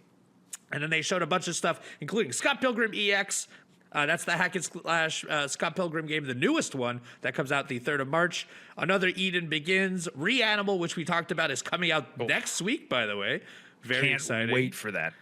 And then they showed a bunch of stuff, including Scott Pilgrim EX. That's the hack and slash Scott Pilgrim game, the newest one that comes out the 3rd of March. Another Eden Begins. Reanimal, which we talked about, is coming out next week, by the way. Very exciting. Can't wait for that.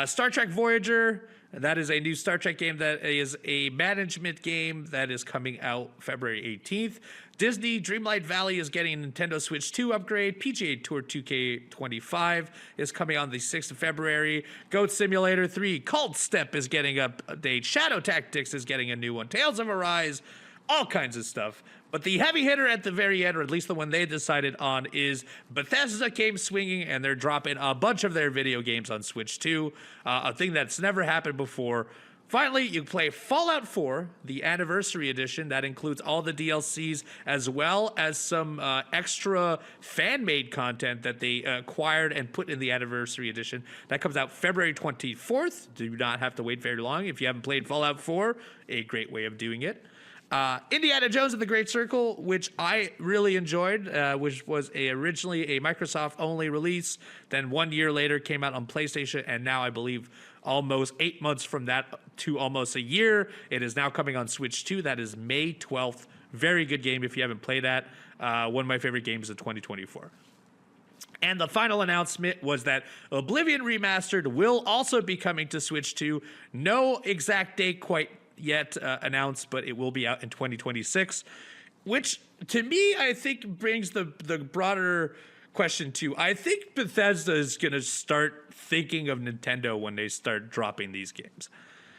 Star Trek Voyager. That is a new Star Trek game that is a management game that is coming out February 18th. Disney Dreamlight Valley is getting a Nintendo Switch 2 upgrade. PGA Tour 2K25 is coming on the 6th of February. Goat Simulator 3 Cult Step is getting an update. Shadow Tactics is getting a new one. Tales of Arise, all kinds of stuff. But the heavy hitter at the very end, or at least the one they decided on, is Bethesda came swinging, and they're dropping a bunch of their video games on Switch 2, a thing that's never happened before. Finally, you play Fallout 4, the Anniversary Edition. That includes all the DLCs as well as some extra fan-made content that they acquired and put in the Anniversary Edition. That comes out February 24th. Do not have to wait very long. If you haven't played Fallout 4, a great way of doing it. Indiana Jones and the Great Circle, which I really enjoyed, which was originally a Microsoft-only release, then 1 year later came out on PlayStation, and now I believe almost 8 months from that to almost a year, it is now coming on Switch 2. That is May 12th. Very good game if you haven't played that. One of my favorite games of 2024. And the final announcement was that Oblivion Remastered will also be coming to Switch 2. No exact date quite yet announced, but it will be out in 2026, which to me, I think brings the broader question too. I think Bethesda is going to start thinking of Nintendo when they start dropping these games.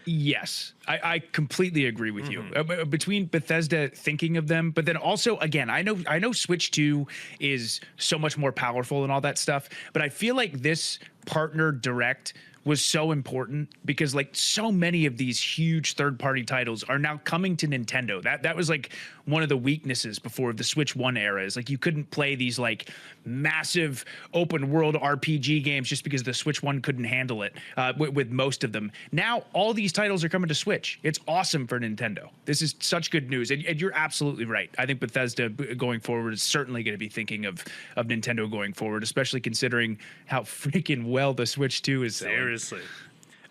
Yes, I completely agree with you. Between Bethesda thinking of them, but then also, again, I know Switch 2 is so much more powerful and all that stuff, but I feel like this partner direct was so important because like so many of these huge third-party titles are now coming to Nintendo. That was like one of the weaknesses before the Switch 1 era, is like you couldn't play these like massive open world RPG games just because the Switch 1 couldn't handle it with most of them. Now all these titles are coming to Switch. It's awesome for Nintendo. This is such good news, and you're absolutely right. I think Bethesda going forward is certainly going to be thinking of Nintendo going forward, especially considering how freaking well the Switch 2 is selling. Seriously.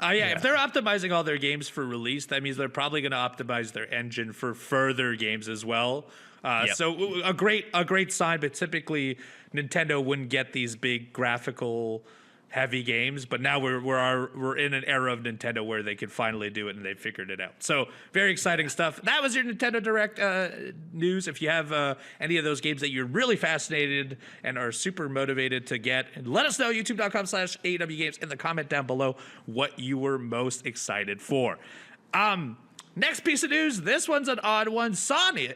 Yeah, if they're optimizing all their games for release, that means they're probably going to optimize their engine for further games as well. So a great sign, but typically Nintendo wouldn't get these big graphical heavy games, but now we're in an era of Nintendo where they could finally do it, and they figured it out. So very exciting stuff. That was your Nintendo Direct news. If you have any of those games that you're really fascinated and are super motivated to get, and let us know, youtube.com/AEW Games, in the comment down below what you were most excited for. Next piece of news. This one's an odd one. Sony,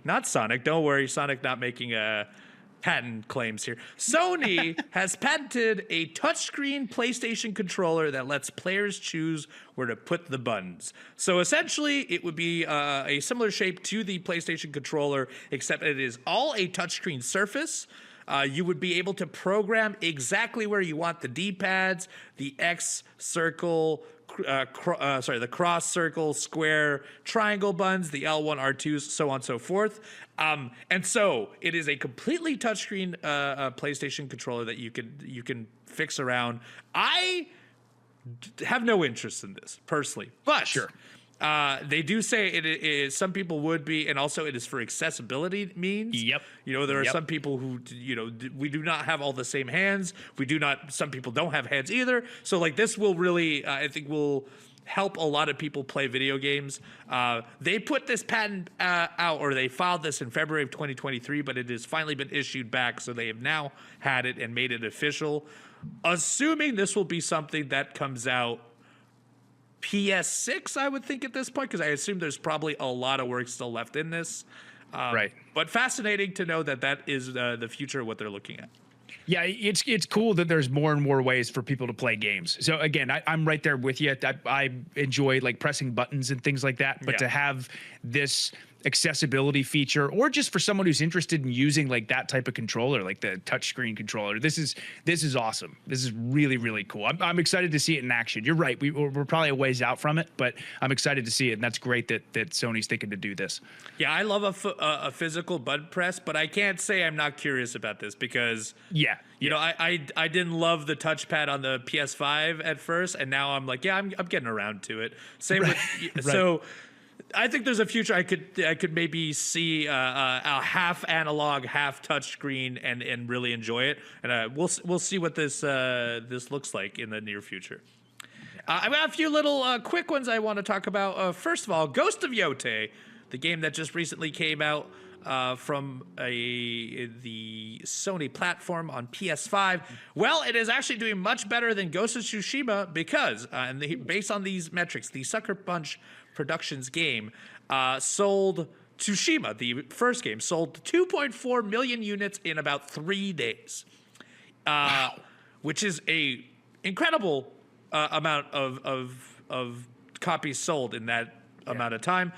not Sonic. Don't worry, Sonic not making patent claims here. Sony has patented a touchscreen PlayStation controller that lets players choose where to put the buttons. So essentially, it would be a similar shape to the PlayStation controller, except it is all a touchscreen surface. You would be able to program exactly where you want the D-pads, the X, circle, the cross, circle, square, triangle buttons, the L1, R2s, so on and so forth. And so it is a completely touchscreen PlayStation controller that you can fix around. I have no interest in this personally, but sure. They do say it is, some people would be, and also it is for accessibility means. Yep. There are some people who, we do not have all the same hands. Some people don't have hands either. So like this will really, I think will help a lot of people play video games. They put this patent out, or they filed this in February of 2023, but it has finally been issued back. So they have now had it and made it official. Assuming this will be something that comes out PS6, I would think at this point, because I assume there's probably a lot of work still left in this. Right. But fascinating to know that is the future of what they're looking at. Yeah, it's cool that there's more and more ways for people to play games. So again, I'm right there with you. I enjoy like pressing buttons and things like that. But to have this accessibility feature, or just for someone who's interested in using like that type of controller, like the touchscreen controller, this is awesome. This is really, really cool. I'm excited to see it in action. You're right. We're probably a ways out from it, but I'm excited to see it, and that's great that Sony's thinking to do this. Yeah, I love a physical button press, but I can't say I'm not curious about this because I didn't love the touchpad on the PS5 at first, and now I'm like, I'm getting around to it. Same with so. I think there's a future I could maybe see a half analog, half touchscreen, and really enjoy it. And we'll see what this looks like in the near future. I've got a few little quick ones I want to talk about. First of all, Ghost of Yōtei, the game that just recently came out from the Sony platform on PS5. Well, it is actually doing much better than Ghost of Tsushima because, based on these metrics, the Sucker Punch Productions game sold Tsushima, the first game, sold 2.4 million units in about 3 days, which is a incredible amount of copies sold in that amount of time.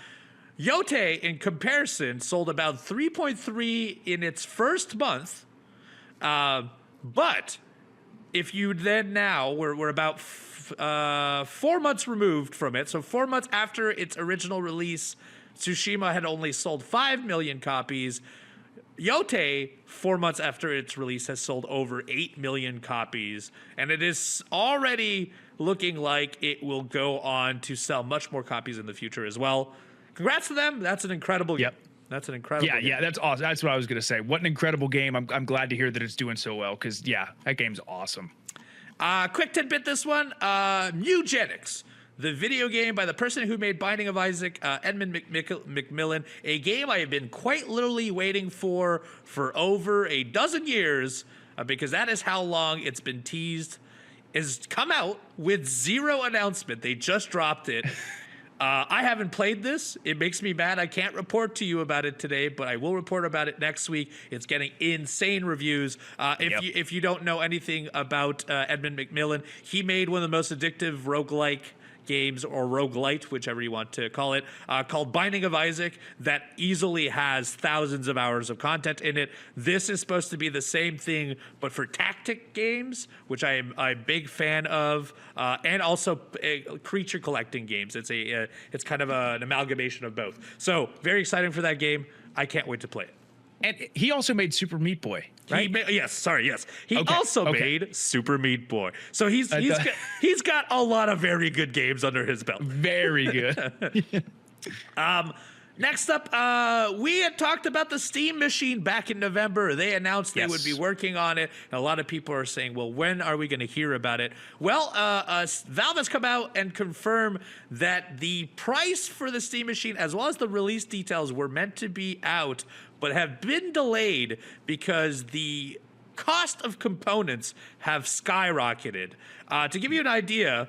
Yōtei, in comparison, sold about 3.3 in its first month, but if you then now, we're about 4 months removed from it. So 4 months after its original release, Tsushima had only sold 5 million copies. Yōtei, 4 months after its release, has sold over 8 million copies. And it is already looking like it will go on to sell much more copies in the future as well. Congrats to them. That's an incredible game. That's an incredible game. Yeah, that's awesome. That's what I was going to say. What an incredible game. I'm glad to hear that it's doing so well because, yeah, that game's awesome. Quick tidbit this one. Eugenics, the video game by the person who made Binding of Isaac, Edmund McMillan, a game I have been quite literally waiting for over a dozen years because that is how long it's been teased, is come out with zero announcement. They just dropped it. I haven't played this. It makes me mad. I can't report to you about it today, but I will report about it next week. It's getting insane reviews. If you don't know anything about Edmund McMillan, he made one of the most addictive roguelike games, or roguelite, whichever you want to call it, called Binding of Isaac, that easily has thousands of hours of content in it. This is supposed to be the same thing, but for tactic games, which I'm a big fan of, and also creature collecting games. It's kind of an amalgamation of both. So very exciting for that game. I can't wait to play it. And he also made Super Meat Boy, right? Yes. He also made Super Meat Boy. So he's got a lot of very good games under his belt. Very good. Next up, we had talked about the Steam Machine back in November. They announced they would be working on it. And a lot of people are saying, well, when are we going to hear about it? Well, Valve has come out and confirmed that the price for the Steam Machine, as well as the release details, were meant to be out, but have been delayed because the cost of components have skyrocketed. To give you an idea,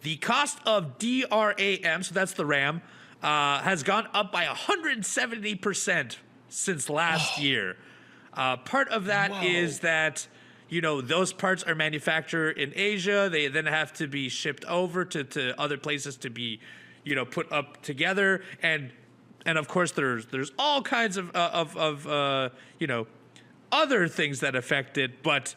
the cost of DRAM, so that's the RAM, has gone up by 170% since last year. Part of that is that, those parts are manufactured in Asia. They then have to be shipped over to other places to be, put up together. And of course, there's all kinds of other things that affect it. But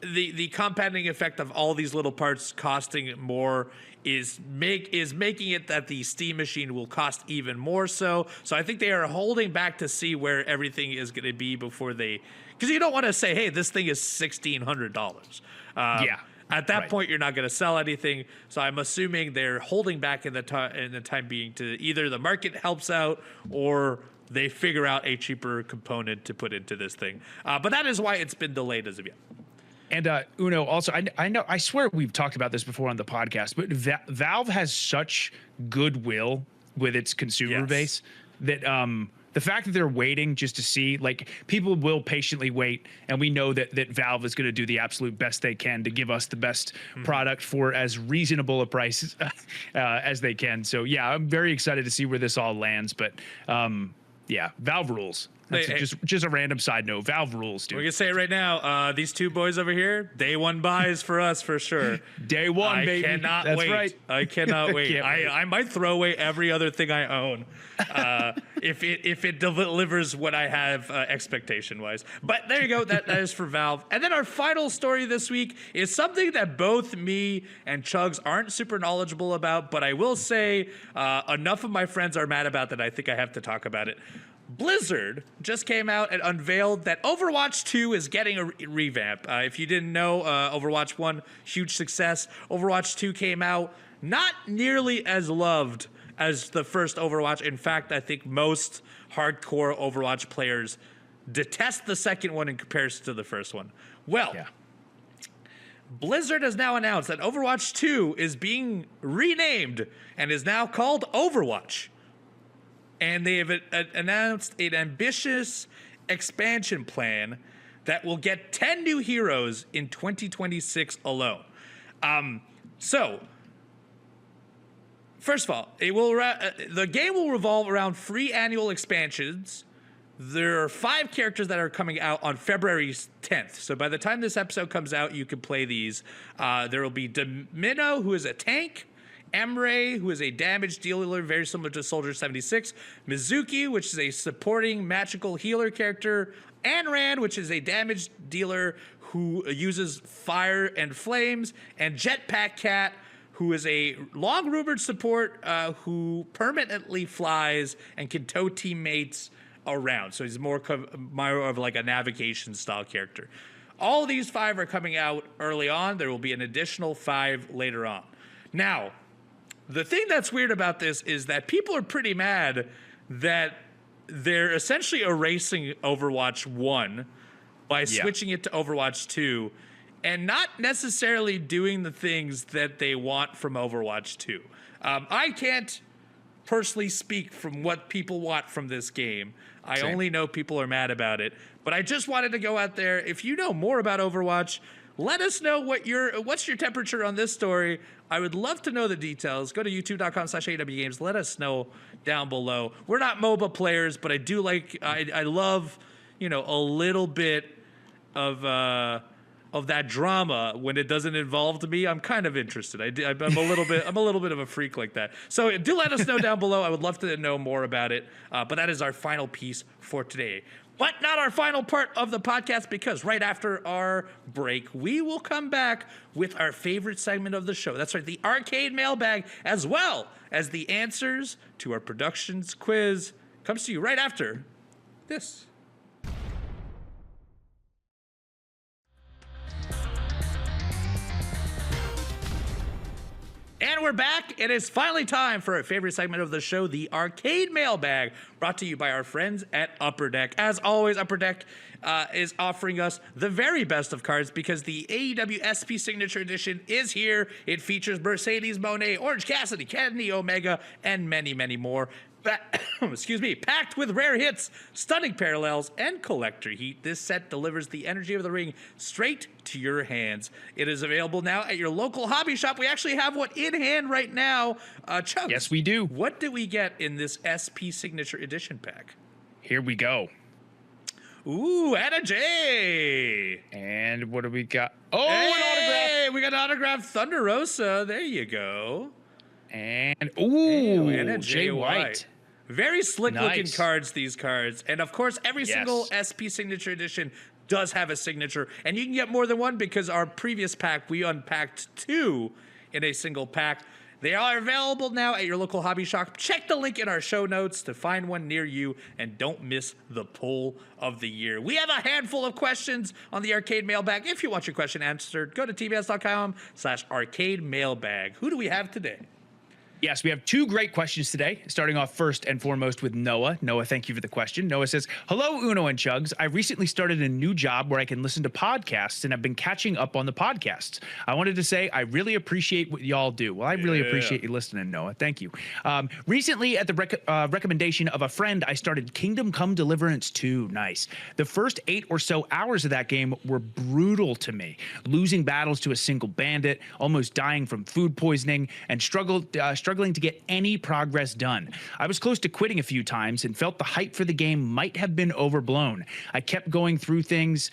the compounding effect of all these little parts costing more is making it that the Steam Machine will cost even more so. So I think they are holding back to see where everything is going to be before because you don't want to say, hey, this thing is $1,600. At that point, you're not going to sell anything. So I'm assuming they're holding back in the time being to either the market helps out or they figure out a cheaper component to put into this thing. But that is why it's been delayed as of yet. And Uno, also, I swear we've talked about this before on the podcast, but Valve has such goodwill with its consumer base that the fact that they're waiting just to see, like, people will patiently wait, and we know that Valve is going to do the absolute best they can to give us the best product for as reasonable a price as they can. So, yeah, I'm very excited to see where this all lands, but Valve rules. That's just a random side note. Valve rules, dude. We're gonna say it right now. These two boys over here, day one buys for us for sure. Day one, baby. I cannot wait. Right. I cannot wait. I might throw away every other thing I own if it delivers what I have expectation wise. But there you go. That is for Valve. And then our final story this week is something that both me and Chugs aren't super knowledgeable about, but I will say enough of my friends are mad about that I think I have to talk about it. Blizzard just came out and unveiled that Overwatch 2 is getting a revamp. If you didn't know, Overwatch 1, huge success. Overwatch 2 came out not nearly as loved as the first Overwatch. In fact, I think most hardcore Overwatch players detest the second one in comparison to the first one. Well, Blizzard has now announced that Overwatch 2 is being renamed and is now called Overwatch. And they have announced an ambitious expansion plan that will get 10 new heroes in 2026 alone. So, first of all, the game will revolve around 3 annual expansions. There are 5 characters that are coming out on February 10th. So by the time this episode comes out, you can play these. There will be Domino, who is a tank. Emre, who is a damage dealer, very similar to Soldier 76. Mizuki, which is a supporting magical healer character. Anran, which is a damage dealer who uses fire and flames, and Jetpack Cat, who is a long-rumored support who permanently flies and can tow teammates around. So he's more of like a navigation style character. All these 5 are coming out early on. There will be an additional 5 later on. Now, the thing that's weird about this is that people are pretty mad that they're essentially erasing Overwatch 1 by switching it to Overwatch 2 and not necessarily doing the things that they want from Overwatch 2. I can't personally speak from what people want from this game. I only know people are mad about it. But I just wanted to go out there. If you know more about Overwatch, let us know what's your temperature on this story. I would love to know the details. Go to youtube.com/AWGames. Let us know down below. We're not MOBA players, but I do I love, a little bit of that drama when it doesn't involve me. I'm kind of interested. I'm a little bit of a freak like that. So do let us know down below. I would love to know more about it. But that is our final piece for today. But not our final part of the podcast, because right after our break, we will come back with our favorite segment of the show. That's right, the arcade mailbag, as well as the answers to our productions quiz. Comes to you right after this. And we're back. It is finally time for our favorite segment of the show, the Arcade Mailbag, brought to you by our friends at Upper Deck. As always, Upper Deck is offering us the very best of cards because the AEW SP Signature Edition is here. It features Mercedes Moné, Orange Cassidy, Kenny Omega, and many, many more. Packed with rare hits, stunning parallels, and collector heat, this set delivers the energy of the ring straight to your hands. It is available now at your local hobby shop. We actually have one in hand right now. Chugs, yes, we do. What did we get in this SP Signature Edition pack? Here we go. Ooh, Anna J. And what do we got? Oh, hey, an autograph. We got an autographed Thunder Rosa. There you go. And Anna Jay White. Very slick looking cards, these cards. And of course, every single SP Signature Edition does have a signature. And you can get more than one because our previous pack, we unpacked 2 in a single pack. They are available now at your local hobby shop. Check the link in our show notes to find one near you, and don't miss the poll of the year. We have a handful of questions on the Arcade Mailbag. If you want your question answered, go to tbs.com/arcade mailbag. Who do we have today? Yes, we have 2 great questions today, starting off first and foremost with Noah. Noah, thank you for the question. Noah says, hello, Uno and Chugs. I recently started a new job where I can listen to podcasts, and I've been catching up on the podcasts. I wanted to say I really appreciate what y'all do. Well, I really appreciate you listening, Noah. Thank you. Recently, at the recommendation of a friend, I started Kingdom Come Deliverance 2. Nice. The first 8 or so hours of that game were brutal to me. Losing battles to a single bandit, almost dying from food poisoning, and struggling to get any progress done. I was close to quitting a few times and felt the hype for the game might have been overblown. I kept going through things,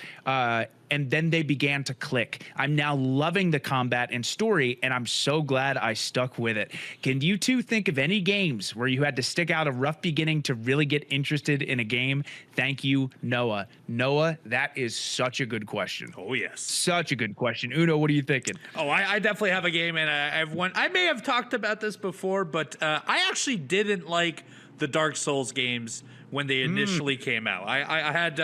and then they began to click. I'm now loving the combat and story, and I'm so glad I stuck with it. Can you 2 think of any games where you had to stick out a rough beginning to really get interested in a game? Thank you, Noah. Noah, that is such a good question. Oh, yes. Such a good question. Uno, what are you thinking? Oh, I definitely have a game, and I have one. I may have talked about this before, but I actually didn't like the Dark Souls games when they initially came out. I had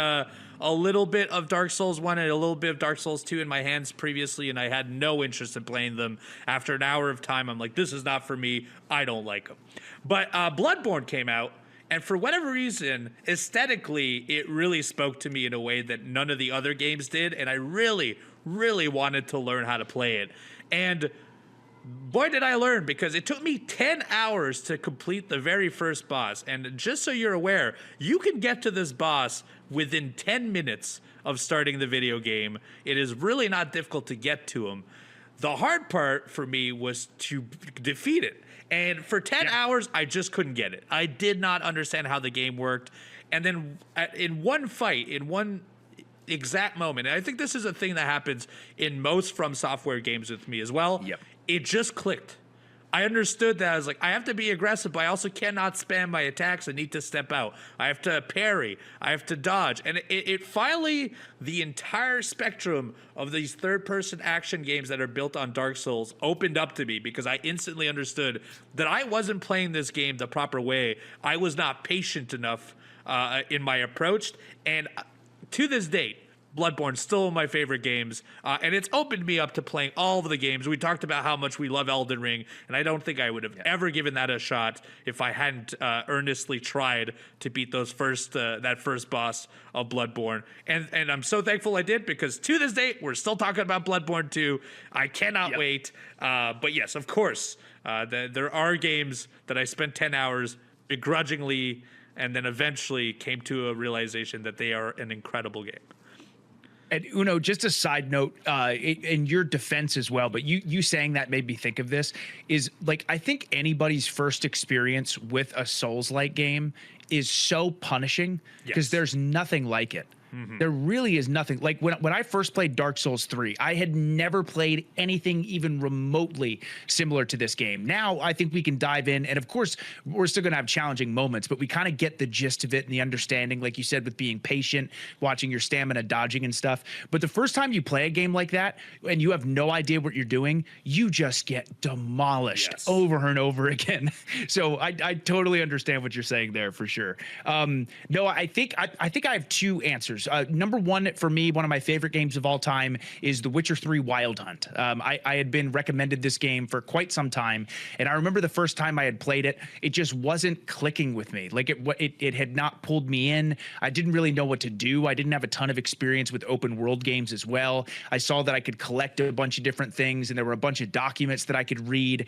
a little bit of Dark Souls 1 and a little bit of Dark Souls 2 in my hands previously, and I had no interest in playing them. After an hour of time, I'm like, this is not for me. I don't like them. But Bloodborne came out, and for whatever reason, aesthetically, it really spoke to me in a way that none of the other games did, and I really, really wanted to learn how to play it. And boy, did I learn, because it took me 10 hours to complete the very first boss. And just so you're aware, you can get to this boss within 10 minutes of starting the video game. It is really not difficult to get to him. The hard part for me was to defeat it. And for 10 hours, I just couldn't get it. I did not understand how the game worked. And then in one fight, in one exact moment, and I think this is a thing that happens in most From Software games with me as well, it just clicked. I understood that. I was like, I have to be aggressive, but I also cannot spam my attacks. I need to step out. I have to parry. I have to dodge. And it finally, the entire spectrum of these third-person action games that are built on Dark Souls opened up to me, because I instantly understood that I wasn't playing this game the proper way. I was not patient enough in my approach. And to this date, Bloodborne's still one of my favorite games, and it's opened me up to playing all of the games. We talked about how much we love Elden Ring, and I don't think I would have ever given that a shot if I hadn't earnestly tried to beat that first boss of Bloodborne. And I'm so thankful I did, because to this day, we're still talking about Bloodborne 2. I cannot wait. But yes, of course, there are games that I spent 10 hours begrudgingly, and then eventually came to a realization that they are an incredible game. And Uno, just a side note, in your defense as well, but you saying that made me think of this, is like, I think anybody's first experience with a Souls-like game is so punishing, because there's nothing like it. There really is nothing. Like when I first played Dark Souls 3, I had never played anything even remotely similar to this game. Now I think we can dive in, and of course we're still gonna have challenging moments, but we kind of get the gist of it and the understanding, like you said, with being patient, watching your stamina, dodging and stuff. But the first time you play a game like that and you have no idea what you're doing, you just get demolished over and over again. So I totally understand what you're saying there, for sure. No, I think I have two answers. Number one, for me, one of my favorite games of all time is The Witcher 3 Wild Hunt. I had been recommended this game for quite some time, and I remember the first time I had played it, it just wasn't clicking with me. Like it had not pulled me in. I didn't really know what to do. I didn't have a ton of experience with open world games as well. I saw that I could collect a bunch of different things, and there were a bunch of documents that I could read.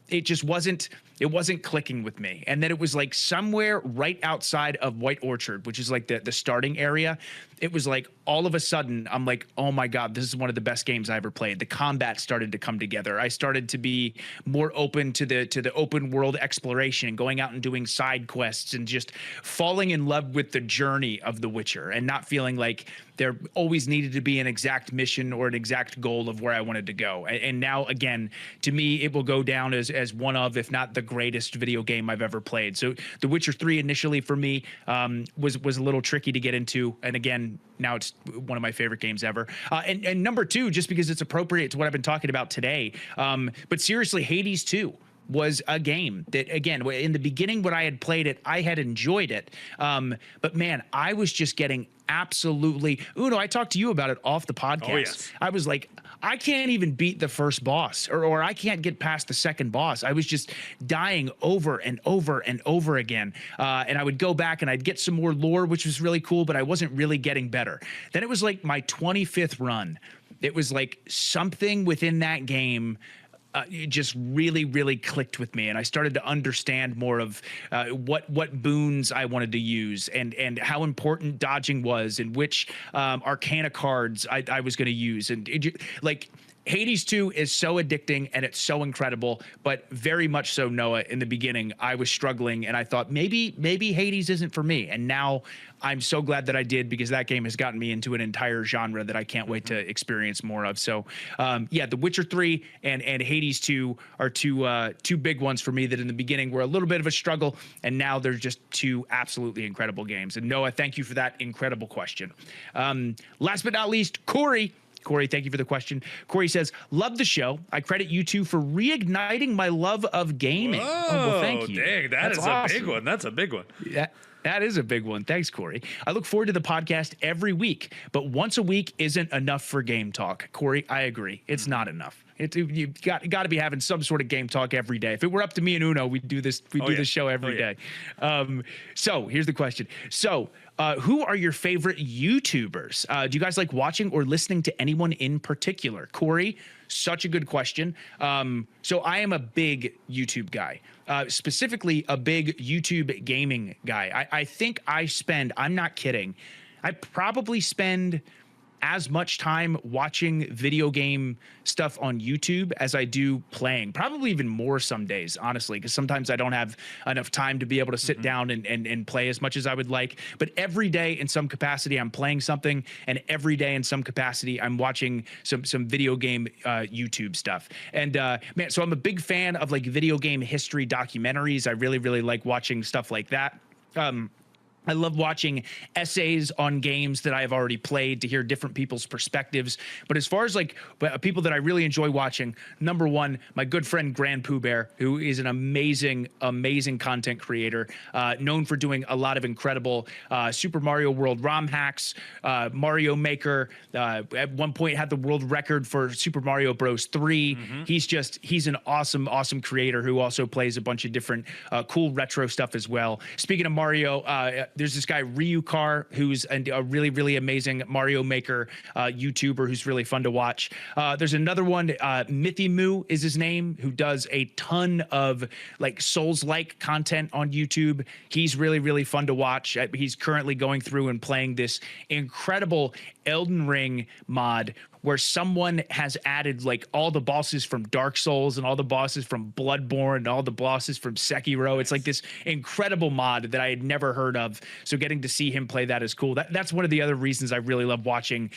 It just wasn't clicking with me. And then it was like somewhere right outside of White Orchard, which is like the starting area. It was like all of a sudden I'm like, oh my God, this is one of the best games I ever played. The combat started to come together. I started to be more open to the open world exploration and going out and doing side quests and just falling in love with the journey of The Witcher, and not feeling like there always needed to be an exact mission or an exact goal of where I wanted to go. And now, again, to me, it will go down as one of, if not the greatest video game I've ever played. So The Witcher 3 initially for me was a little tricky to get into. And again, now it's one of my favorite games ever. And number two, just because it's appropriate to what I've been talking about today. But seriously, Hades 2 was a game that, again, in the beginning when I had played it, I had enjoyed it. But man, I was just getting absolutely, Uno, I talked to you about it off the podcast. Oh, yes. I was like, I can't even beat the first boss, or I can't get past the second boss. I was just dying over and over and over again. And I would go back and I'd get some more lore, which was really cool, but I wasn't really getting better. Then it was like my 25th run. It was like something within that game it just really, really clicked with me, and I started to understand more of what boons I wanted to use, and how important dodging was, and which Arcana cards I was going to use, and like Hades 2 is so addicting and it's so incredible, but very much so, Noah, in the beginning, I was struggling and I thought maybe Hades isn't for me. And now I'm so glad that I did, because that game has gotten me into an entire genre that I can't wait to experience more of. So yeah, The Witcher 3 and Hades 2 are two big ones for me that in the beginning were a little bit of a struggle, and now they're just two absolutely incredible games. And Noah, thank you for that incredible question. Last but not least, Corey, thank you for the question. Corey says, love the show. I credit you two for reigniting my love of gaming. Whoa, well, thank you. Dang, that's awesome. A big one. That's a big one. Yeah. That is a big one. Thanks, Corey. I look forward to the podcast every week, but once a week isn't enough for game talk. Corey, I agree. It's not enough. You got to be having some sort of game talk every day. If it were up to me and Uno, we'd do this. We do this show every day. So here's the question. So who are your favorite YouTubers? Do you guys like watching or listening to anyone in particular? Corey, such a good question. So I am a big YouTube guy, specifically a big YouTube gaming guy. I think I spend, I'm not kidding, I probably spend as much time watching video game stuff on YouTube as I do playing. Probably even more some days, honestly, because sometimes I don't have enough time to be able to sit down and play as much as I would like. But every day in some capacity, I'm playing something, and every day in some capacity, I'm watching some video game YouTube stuff. And man, so I'm a big fan of like video game history documentaries. I really, really like watching stuff like that. I love watching essays on games that I have already played to hear different people's perspectives. But as far as like people that I really enjoy watching, number one, my good friend Grand Pooh Bear, who is an amazing, amazing content creator, known for doing a lot of incredible Super Mario World ROM hacks, Mario Maker. At one point had the world record for Super Mario Bros. 3. He's an awesome, awesome creator who also plays a bunch of different cool retro stuff as well. Speaking of Mario, there's this guy Ryukar, who's a really, really amazing Mario Maker YouTuber who's really fun to watch. There's another one, Mythimoo is his name, who does a ton of like Souls-like content on YouTube. He's really, really fun to watch. He's currently going through and playing this incredible Elden Ring mod where someone has added like all the bosses from Dark Souls and all the bosses from Bloodborne and all the bosses from Sekiro. It's like this incredible mod that I had never heard of. So getting to see him play that is cool. That's one of the other reasons I really love watching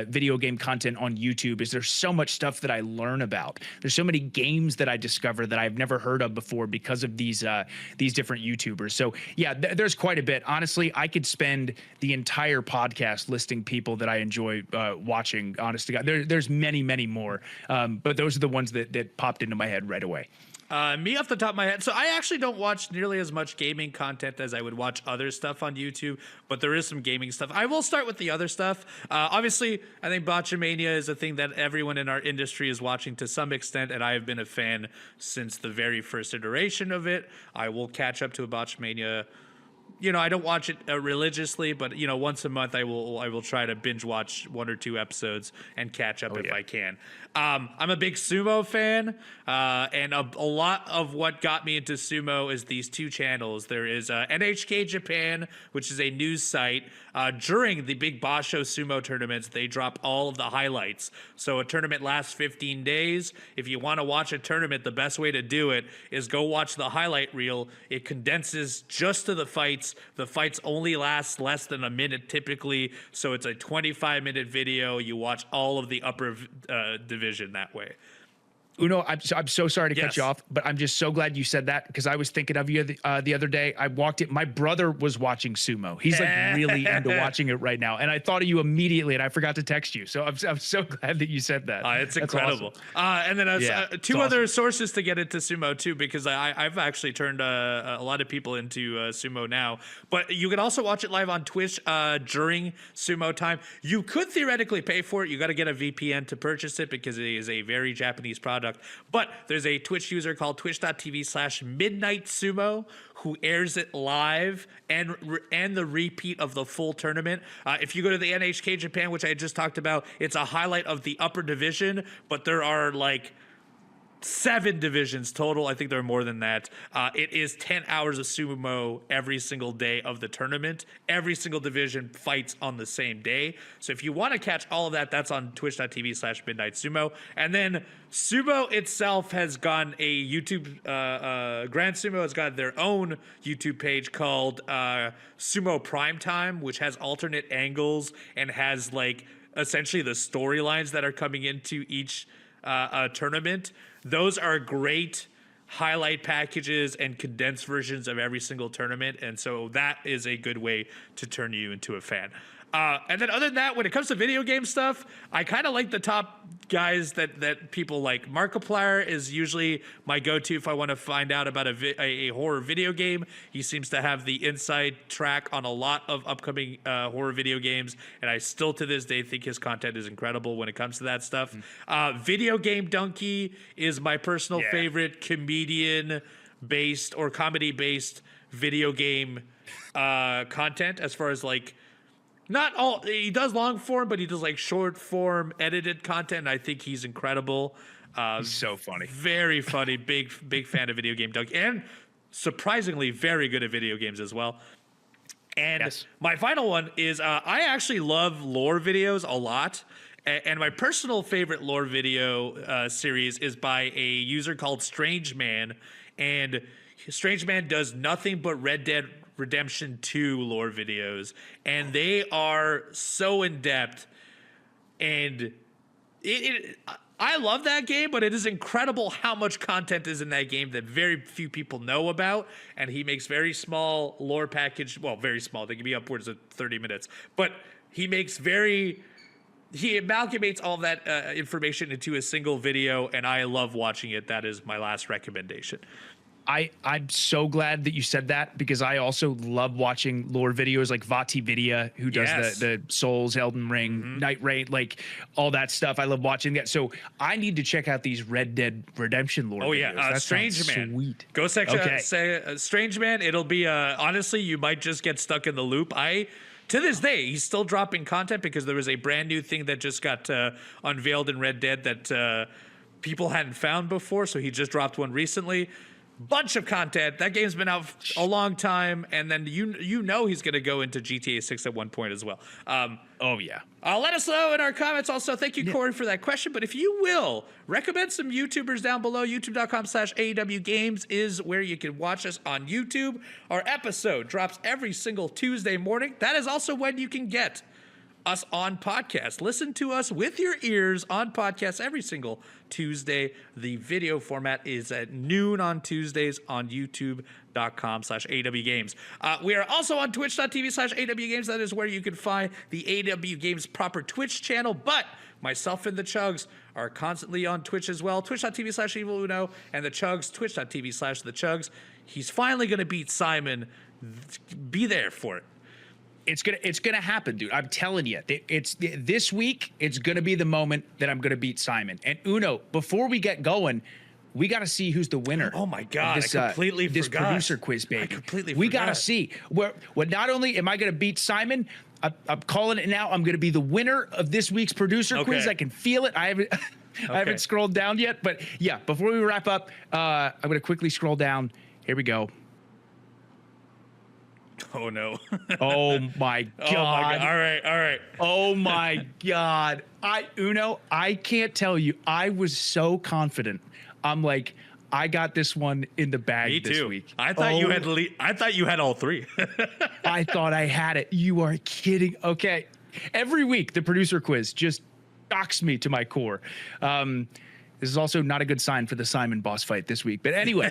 video game content on YouTube is there's so much stuff that I learn about. There's so many games that I discover that I've never heard of before because of these different YouTubers. So yeah, there's quite a bit. Honestly, I could spend the entire podcast listing people that I enjoy watching, honestly. There's many, many more, but those are the ones that popped into my head right away. Me off the top of my head. So I actually don't watch nearly as much gaming content as I would watch other stuff on YouTube, but there is some gaming stuff. I will start with the other stuff. Obviously, I think Botchamania is a thing that everyone in our industry is watching to some extent, and I have been a fan since the very first iteration of it. I will catch up to a Botchamania. You know, I don't watch it religiously, but you know, once a month I will try to binge watch 1 or 2 episodes and catch up if I can. I'm a big sumo fan, and a lot of what got me into sumo is these 2 channels. There is NHK Japan, which is a news site. During the big Basho sumo tournaments, they drop all of the highlights. So a tournament lasts 15 days. If you want to watch a tournament, the best way to do it is go watch the highlight reel. It condenses just to the fights. The fights only last less than a minute typically, so it's a 25-minute video. You watch all of the upper division that way. Uno, I'm so sorry to cut you off, but I'm just so glad you said that because I was thinking of you the other day. I walked it. My brother was watching sumo. He's like really into watching it right now, and I thought of you immediately, and I forgot to text you. So I'm so glad that you said that. It's incredible. Awesome. And then 2 other sources to get into sumo too, because I've actually turned a lot of people into sumo now. But you can also watch it live on Twitch during sumo time. You could theoretically pay for it. You got to get a VPN to purchase it because it is a very Japanese product. But there's a Twitch user called twitch.tv/midnightsumo who airs it live and the repeat of the full tournament. If you go to the NHK Japan, which I just talked about, it's a highlight of the upper division, but there are like 7 divisions total. I think there are more than that. It is 10 hours of sumo every single day of the tournament. Every single division fights on the same day. So if you want to catch all of that, that's on twitch.tv/midnightsumo. And then sumo itself has gotten a YouTube, Grand Sumo has got their own YouTube page called Sumo Primetime, which has alternate angles and has like essentially the storylines that are coming into each tournament. Those are great highlight packages and condensed versions of every single tournament, and so that is a good way to turn you into a fan. And then other than that, when it comes to video game stuff, I kind of like the top guys that people like. Markiplier is usually my go-to if I want to find out about a horror video game. He seems to have the inside track on a lot of upcoming horror video games, and I still to this day think his content is incredible when it comes to that stuff. Video Game Donkey is my personal favorite comedian-based or comedy-based video game content as far as like, not all, he does long form, but he does like short form edited content. And I think he's incredible. He's so funny. Very funny. Big fan of Video Game Doug. And surprisingly very good at video games as well. And Yes. my final one is I actually love lore videos a lot. And my personal favorite lore video series is by a user called Strange Man. And Strange Man does nothing but Red Dead Redemption 2 lore videos. And they are so in depth. And I love that game, but it is incredible how much content is in that game that very few people know about. And he makes very small lore package. Well, very small. They can be upwards of 30 minutes. But he makes he amalgamates all that information into a single video, and I love watching it. That is my last recommendation. I'm so glad that you said that, because I also love watching lore videos like Vati Vidya, who does the Souls, Elden Ring, Night Raid, like all that stuff. I love watching that. So I need to check out these Red Dead Redemption lore videos. Oh yeah, That Strange Man. Sweet. Go say Strange Man. It'll be honestly, you might just get stuck in the loop. To this day, he's still dropping content because there was a brand new thing that just got unveiled in Red Dead that people hadn't found before. So he just dropped one recently. Bunch of content. That game's been out a long time, and then you know he's going to go into GTA 6 at one point as well. Oh yeah. Let us know in our comments. Also, thank you, Corey, for that question. But if you will, recommend some YouTubers down below. YouTube.com/AEW Games is where you can watch us on YouTube. Our episode drops every single Tuesday morning. That is also when you can get us on podcast. Listen to us with your ears on podcast every single Tuesday. The video format is at noon on Tuesdays on youtube.com/AW Games. We are also on twitch.tv/AW Games. That is where you can find the AW Games proper Twitch channel. But myself and the Chugs are constantly on Twitch as well. Twitch.tv/EvilUno and the Chugs, twitch.tv/the Chugs. He's finally going to beat Simon. Be there for it. It's gonna happen, dude. I'm telling you. It's this week. It's gonna be the moment that I'm gonna beat Simon. And Uno, before we get going, we gotta see who's the winner. Oh my God! This, I completely this forgot. producer quiz, baby. I completely we forgot. gotta see where. Not only am I gonna beat Simon, I'm calling it now. I'm gonna be the winner of this week's producer quiz. I can feel it. I haven't. I haven't scrolled down yet, but yeah. Before we wrap up, I'm gonna quickly scroll down. Here we go. Oh no. Oh my God. Oh my God. All right. Oh my God. Uno, I can't tell you. I was so confident. I'm like, I got this one in the bag this week. I thought you had all three. I thought I had it. You are kidding. Okay. Every week the producer quiz just shocks me to my core. This is also not a good sign for the Simon boss fight this week. But anyway,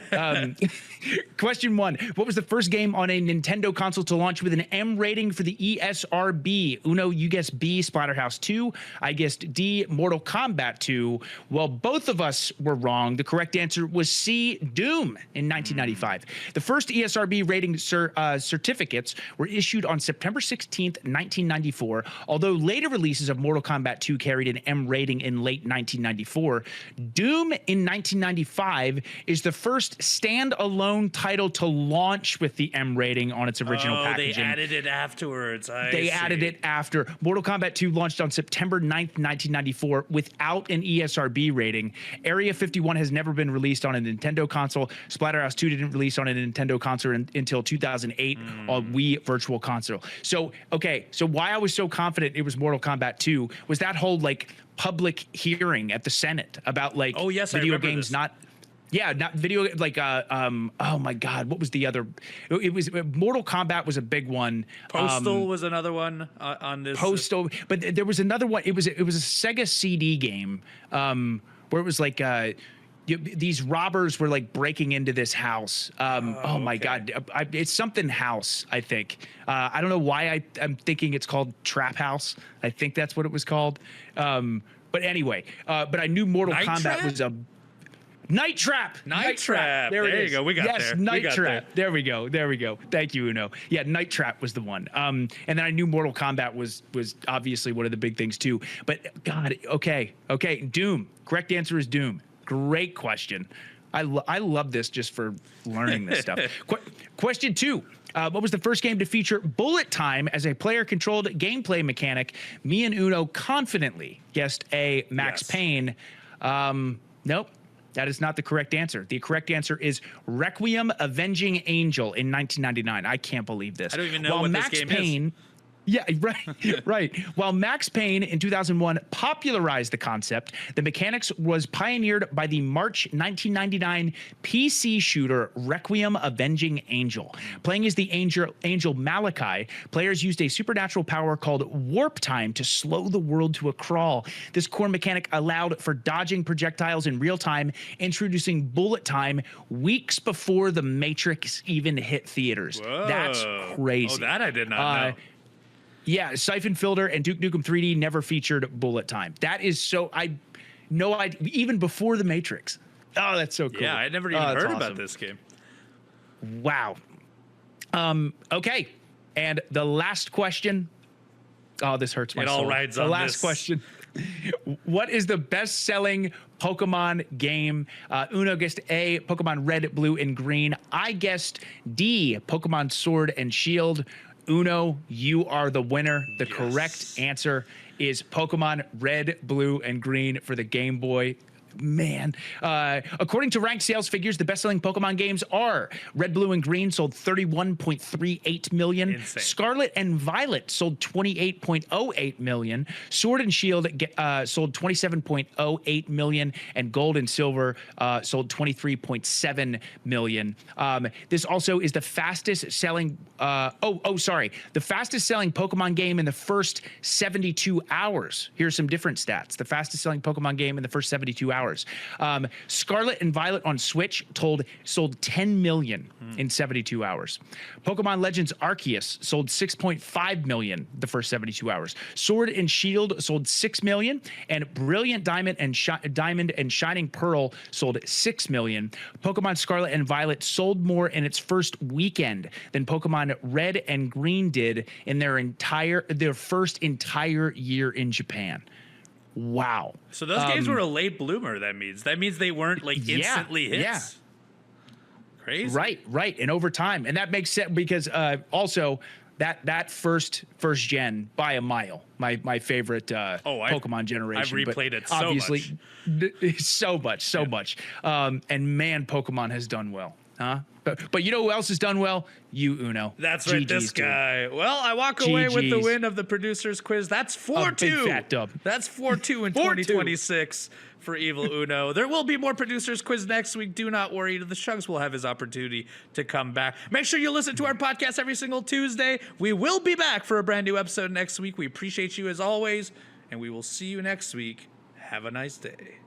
question 1. What was the first game on a Nintendo console to launch with an M rating for the ESRB? Uno, you guessed B, Splatterhouse 2. I guessed D, Mortal Kombat 2. Well, both of us were wrong. The correct answer was C, Doom in 1995. The first ESRB rating certificates were issued on September 16th, 1994. Although later releases of Mortal Kombat 2 carried an M rating in late 1994, Doom in 1995 is the first standalone title to launch with the M rating on its original packaging. They added it afterwards. They added it after. Mortal Kombat 2 launched on September 9th, 1994 without an ESRB rating. Area 51 has never been released on a Nintendo console. Splatterhouse 2 didn't release on a Nintendo console until 2008 on Wii Virtual Console. So, okay, so why I was so confident it was Mortal Kombat 2 was that whole, like, public hearing at the Senate about, like, video games not video, like, oh my God, what was the other? It was Mortal Kombat was a big one. Postal was another one on this. Postal, but there was another one. It was a Sega CD game where it was like these robbers were like breaking into this house. Oh my God, it's something house, I think. I don't know why I'm thinking it's called Trap House. I think that's what it was called. But anyway, but I knew Mortal Kombat was a Night Trap. Night Trap. There you go. We got there. Yes, Night Trap. There we go. Thank you, Uno. Yeah, Night Trap was the one. And then I knew Mortal Kombat was obviously one of the big things too. But God, okay. Doom. Correct answer is Doom. Great question. I love this just for learning this stuff. Question 2. What was the first game to feature bullet time as a player-controlled gameplay mechanic? Me and Uno confidently guessed A, Max Payne. Nope. That is not the correct answer. The correct answer is Requiem Avenging Angel in 1999. I can't believe this. I don't even know what this game is. Yeah, right, right. While Max Payne in 2001 popularized the concept, the mechanics was pioneered by the March 1999 PC shooter Requiem Avenging Angel. Playing as the angel Malachi, players used a supernatural power called warp time to slow the world to a crawl. This core mechanic allowed for dodging projectiles in real time, introducing bullet time weeks before The Matrix even hit theaters. Whoa. That's crazy. Oh, that I did not know. Yeah, Siphon Filter and Duke Nukem 3D never featured bullet time. That is so, even before The Matrix. Oh, that's so cool. Yeah, I never even heard about this game. Wow. Okay, and the last question. Oh, this hurts my soul. It all rides on this. The last question. What is the best-selling Pokemon game? Uno guessed A, Pokemon Red, Blue, and Green. I guessed D, Pokemon Sword and Shield. Uno, you are the winner. The correct answer is Pokemon Red, Blue, and Green for the Game Boy. Man, according to ranked sales figures, the best-selling Pokemon games are Red, Blue, and Green sold 31.38 million. Insane. Scarlet and Violet sold 28.08 million. Sword and Shield sold 27.08 million, and Gold and Silver sold 23.7 million. This also is the fastest-selling. The fastest-selling Pokemon game in the first 72 hours. Here's some different stats. The fastest-selling Pokemon game in the first 72 hours. Scarlet and Violet on Switch sold 10 million in 72 hours. Pokemon Legends Arceus sold 6.5 million the first 72 hours. Sword and Shield sold 6 million, and Brilliant Diamond and Shining Pearl sold 6 million. Pokemon Scarlet and Violet sold more in its first weekend than Pokemon Red and Green did in their first entire year in Japan. Wow. So those games were a late bloomer, that means. That means they weren't like instantly hits. Yeah. Crazy. Right. And over time. And that makes sense because also that first gen by a mile, my favorite Pokemon generation. I've replayed it so much. And man, Pokemon has done well. Huh? But you know who else has done well? You, Uno. That's right, this guy. Well, I walk away with the win of the producers quiz. That's 4-2. Big fat dub. That's 4-2 in 2026 for Evil Uno. There will be more producers quiz next week. Do not worry. The Chugs will have his opportunity to come back. Make sure you listen to our podcast every single Tuesday. We will be back for a brand new episode next week. We appreciate you as always, and we will see you next week. Have a nice day.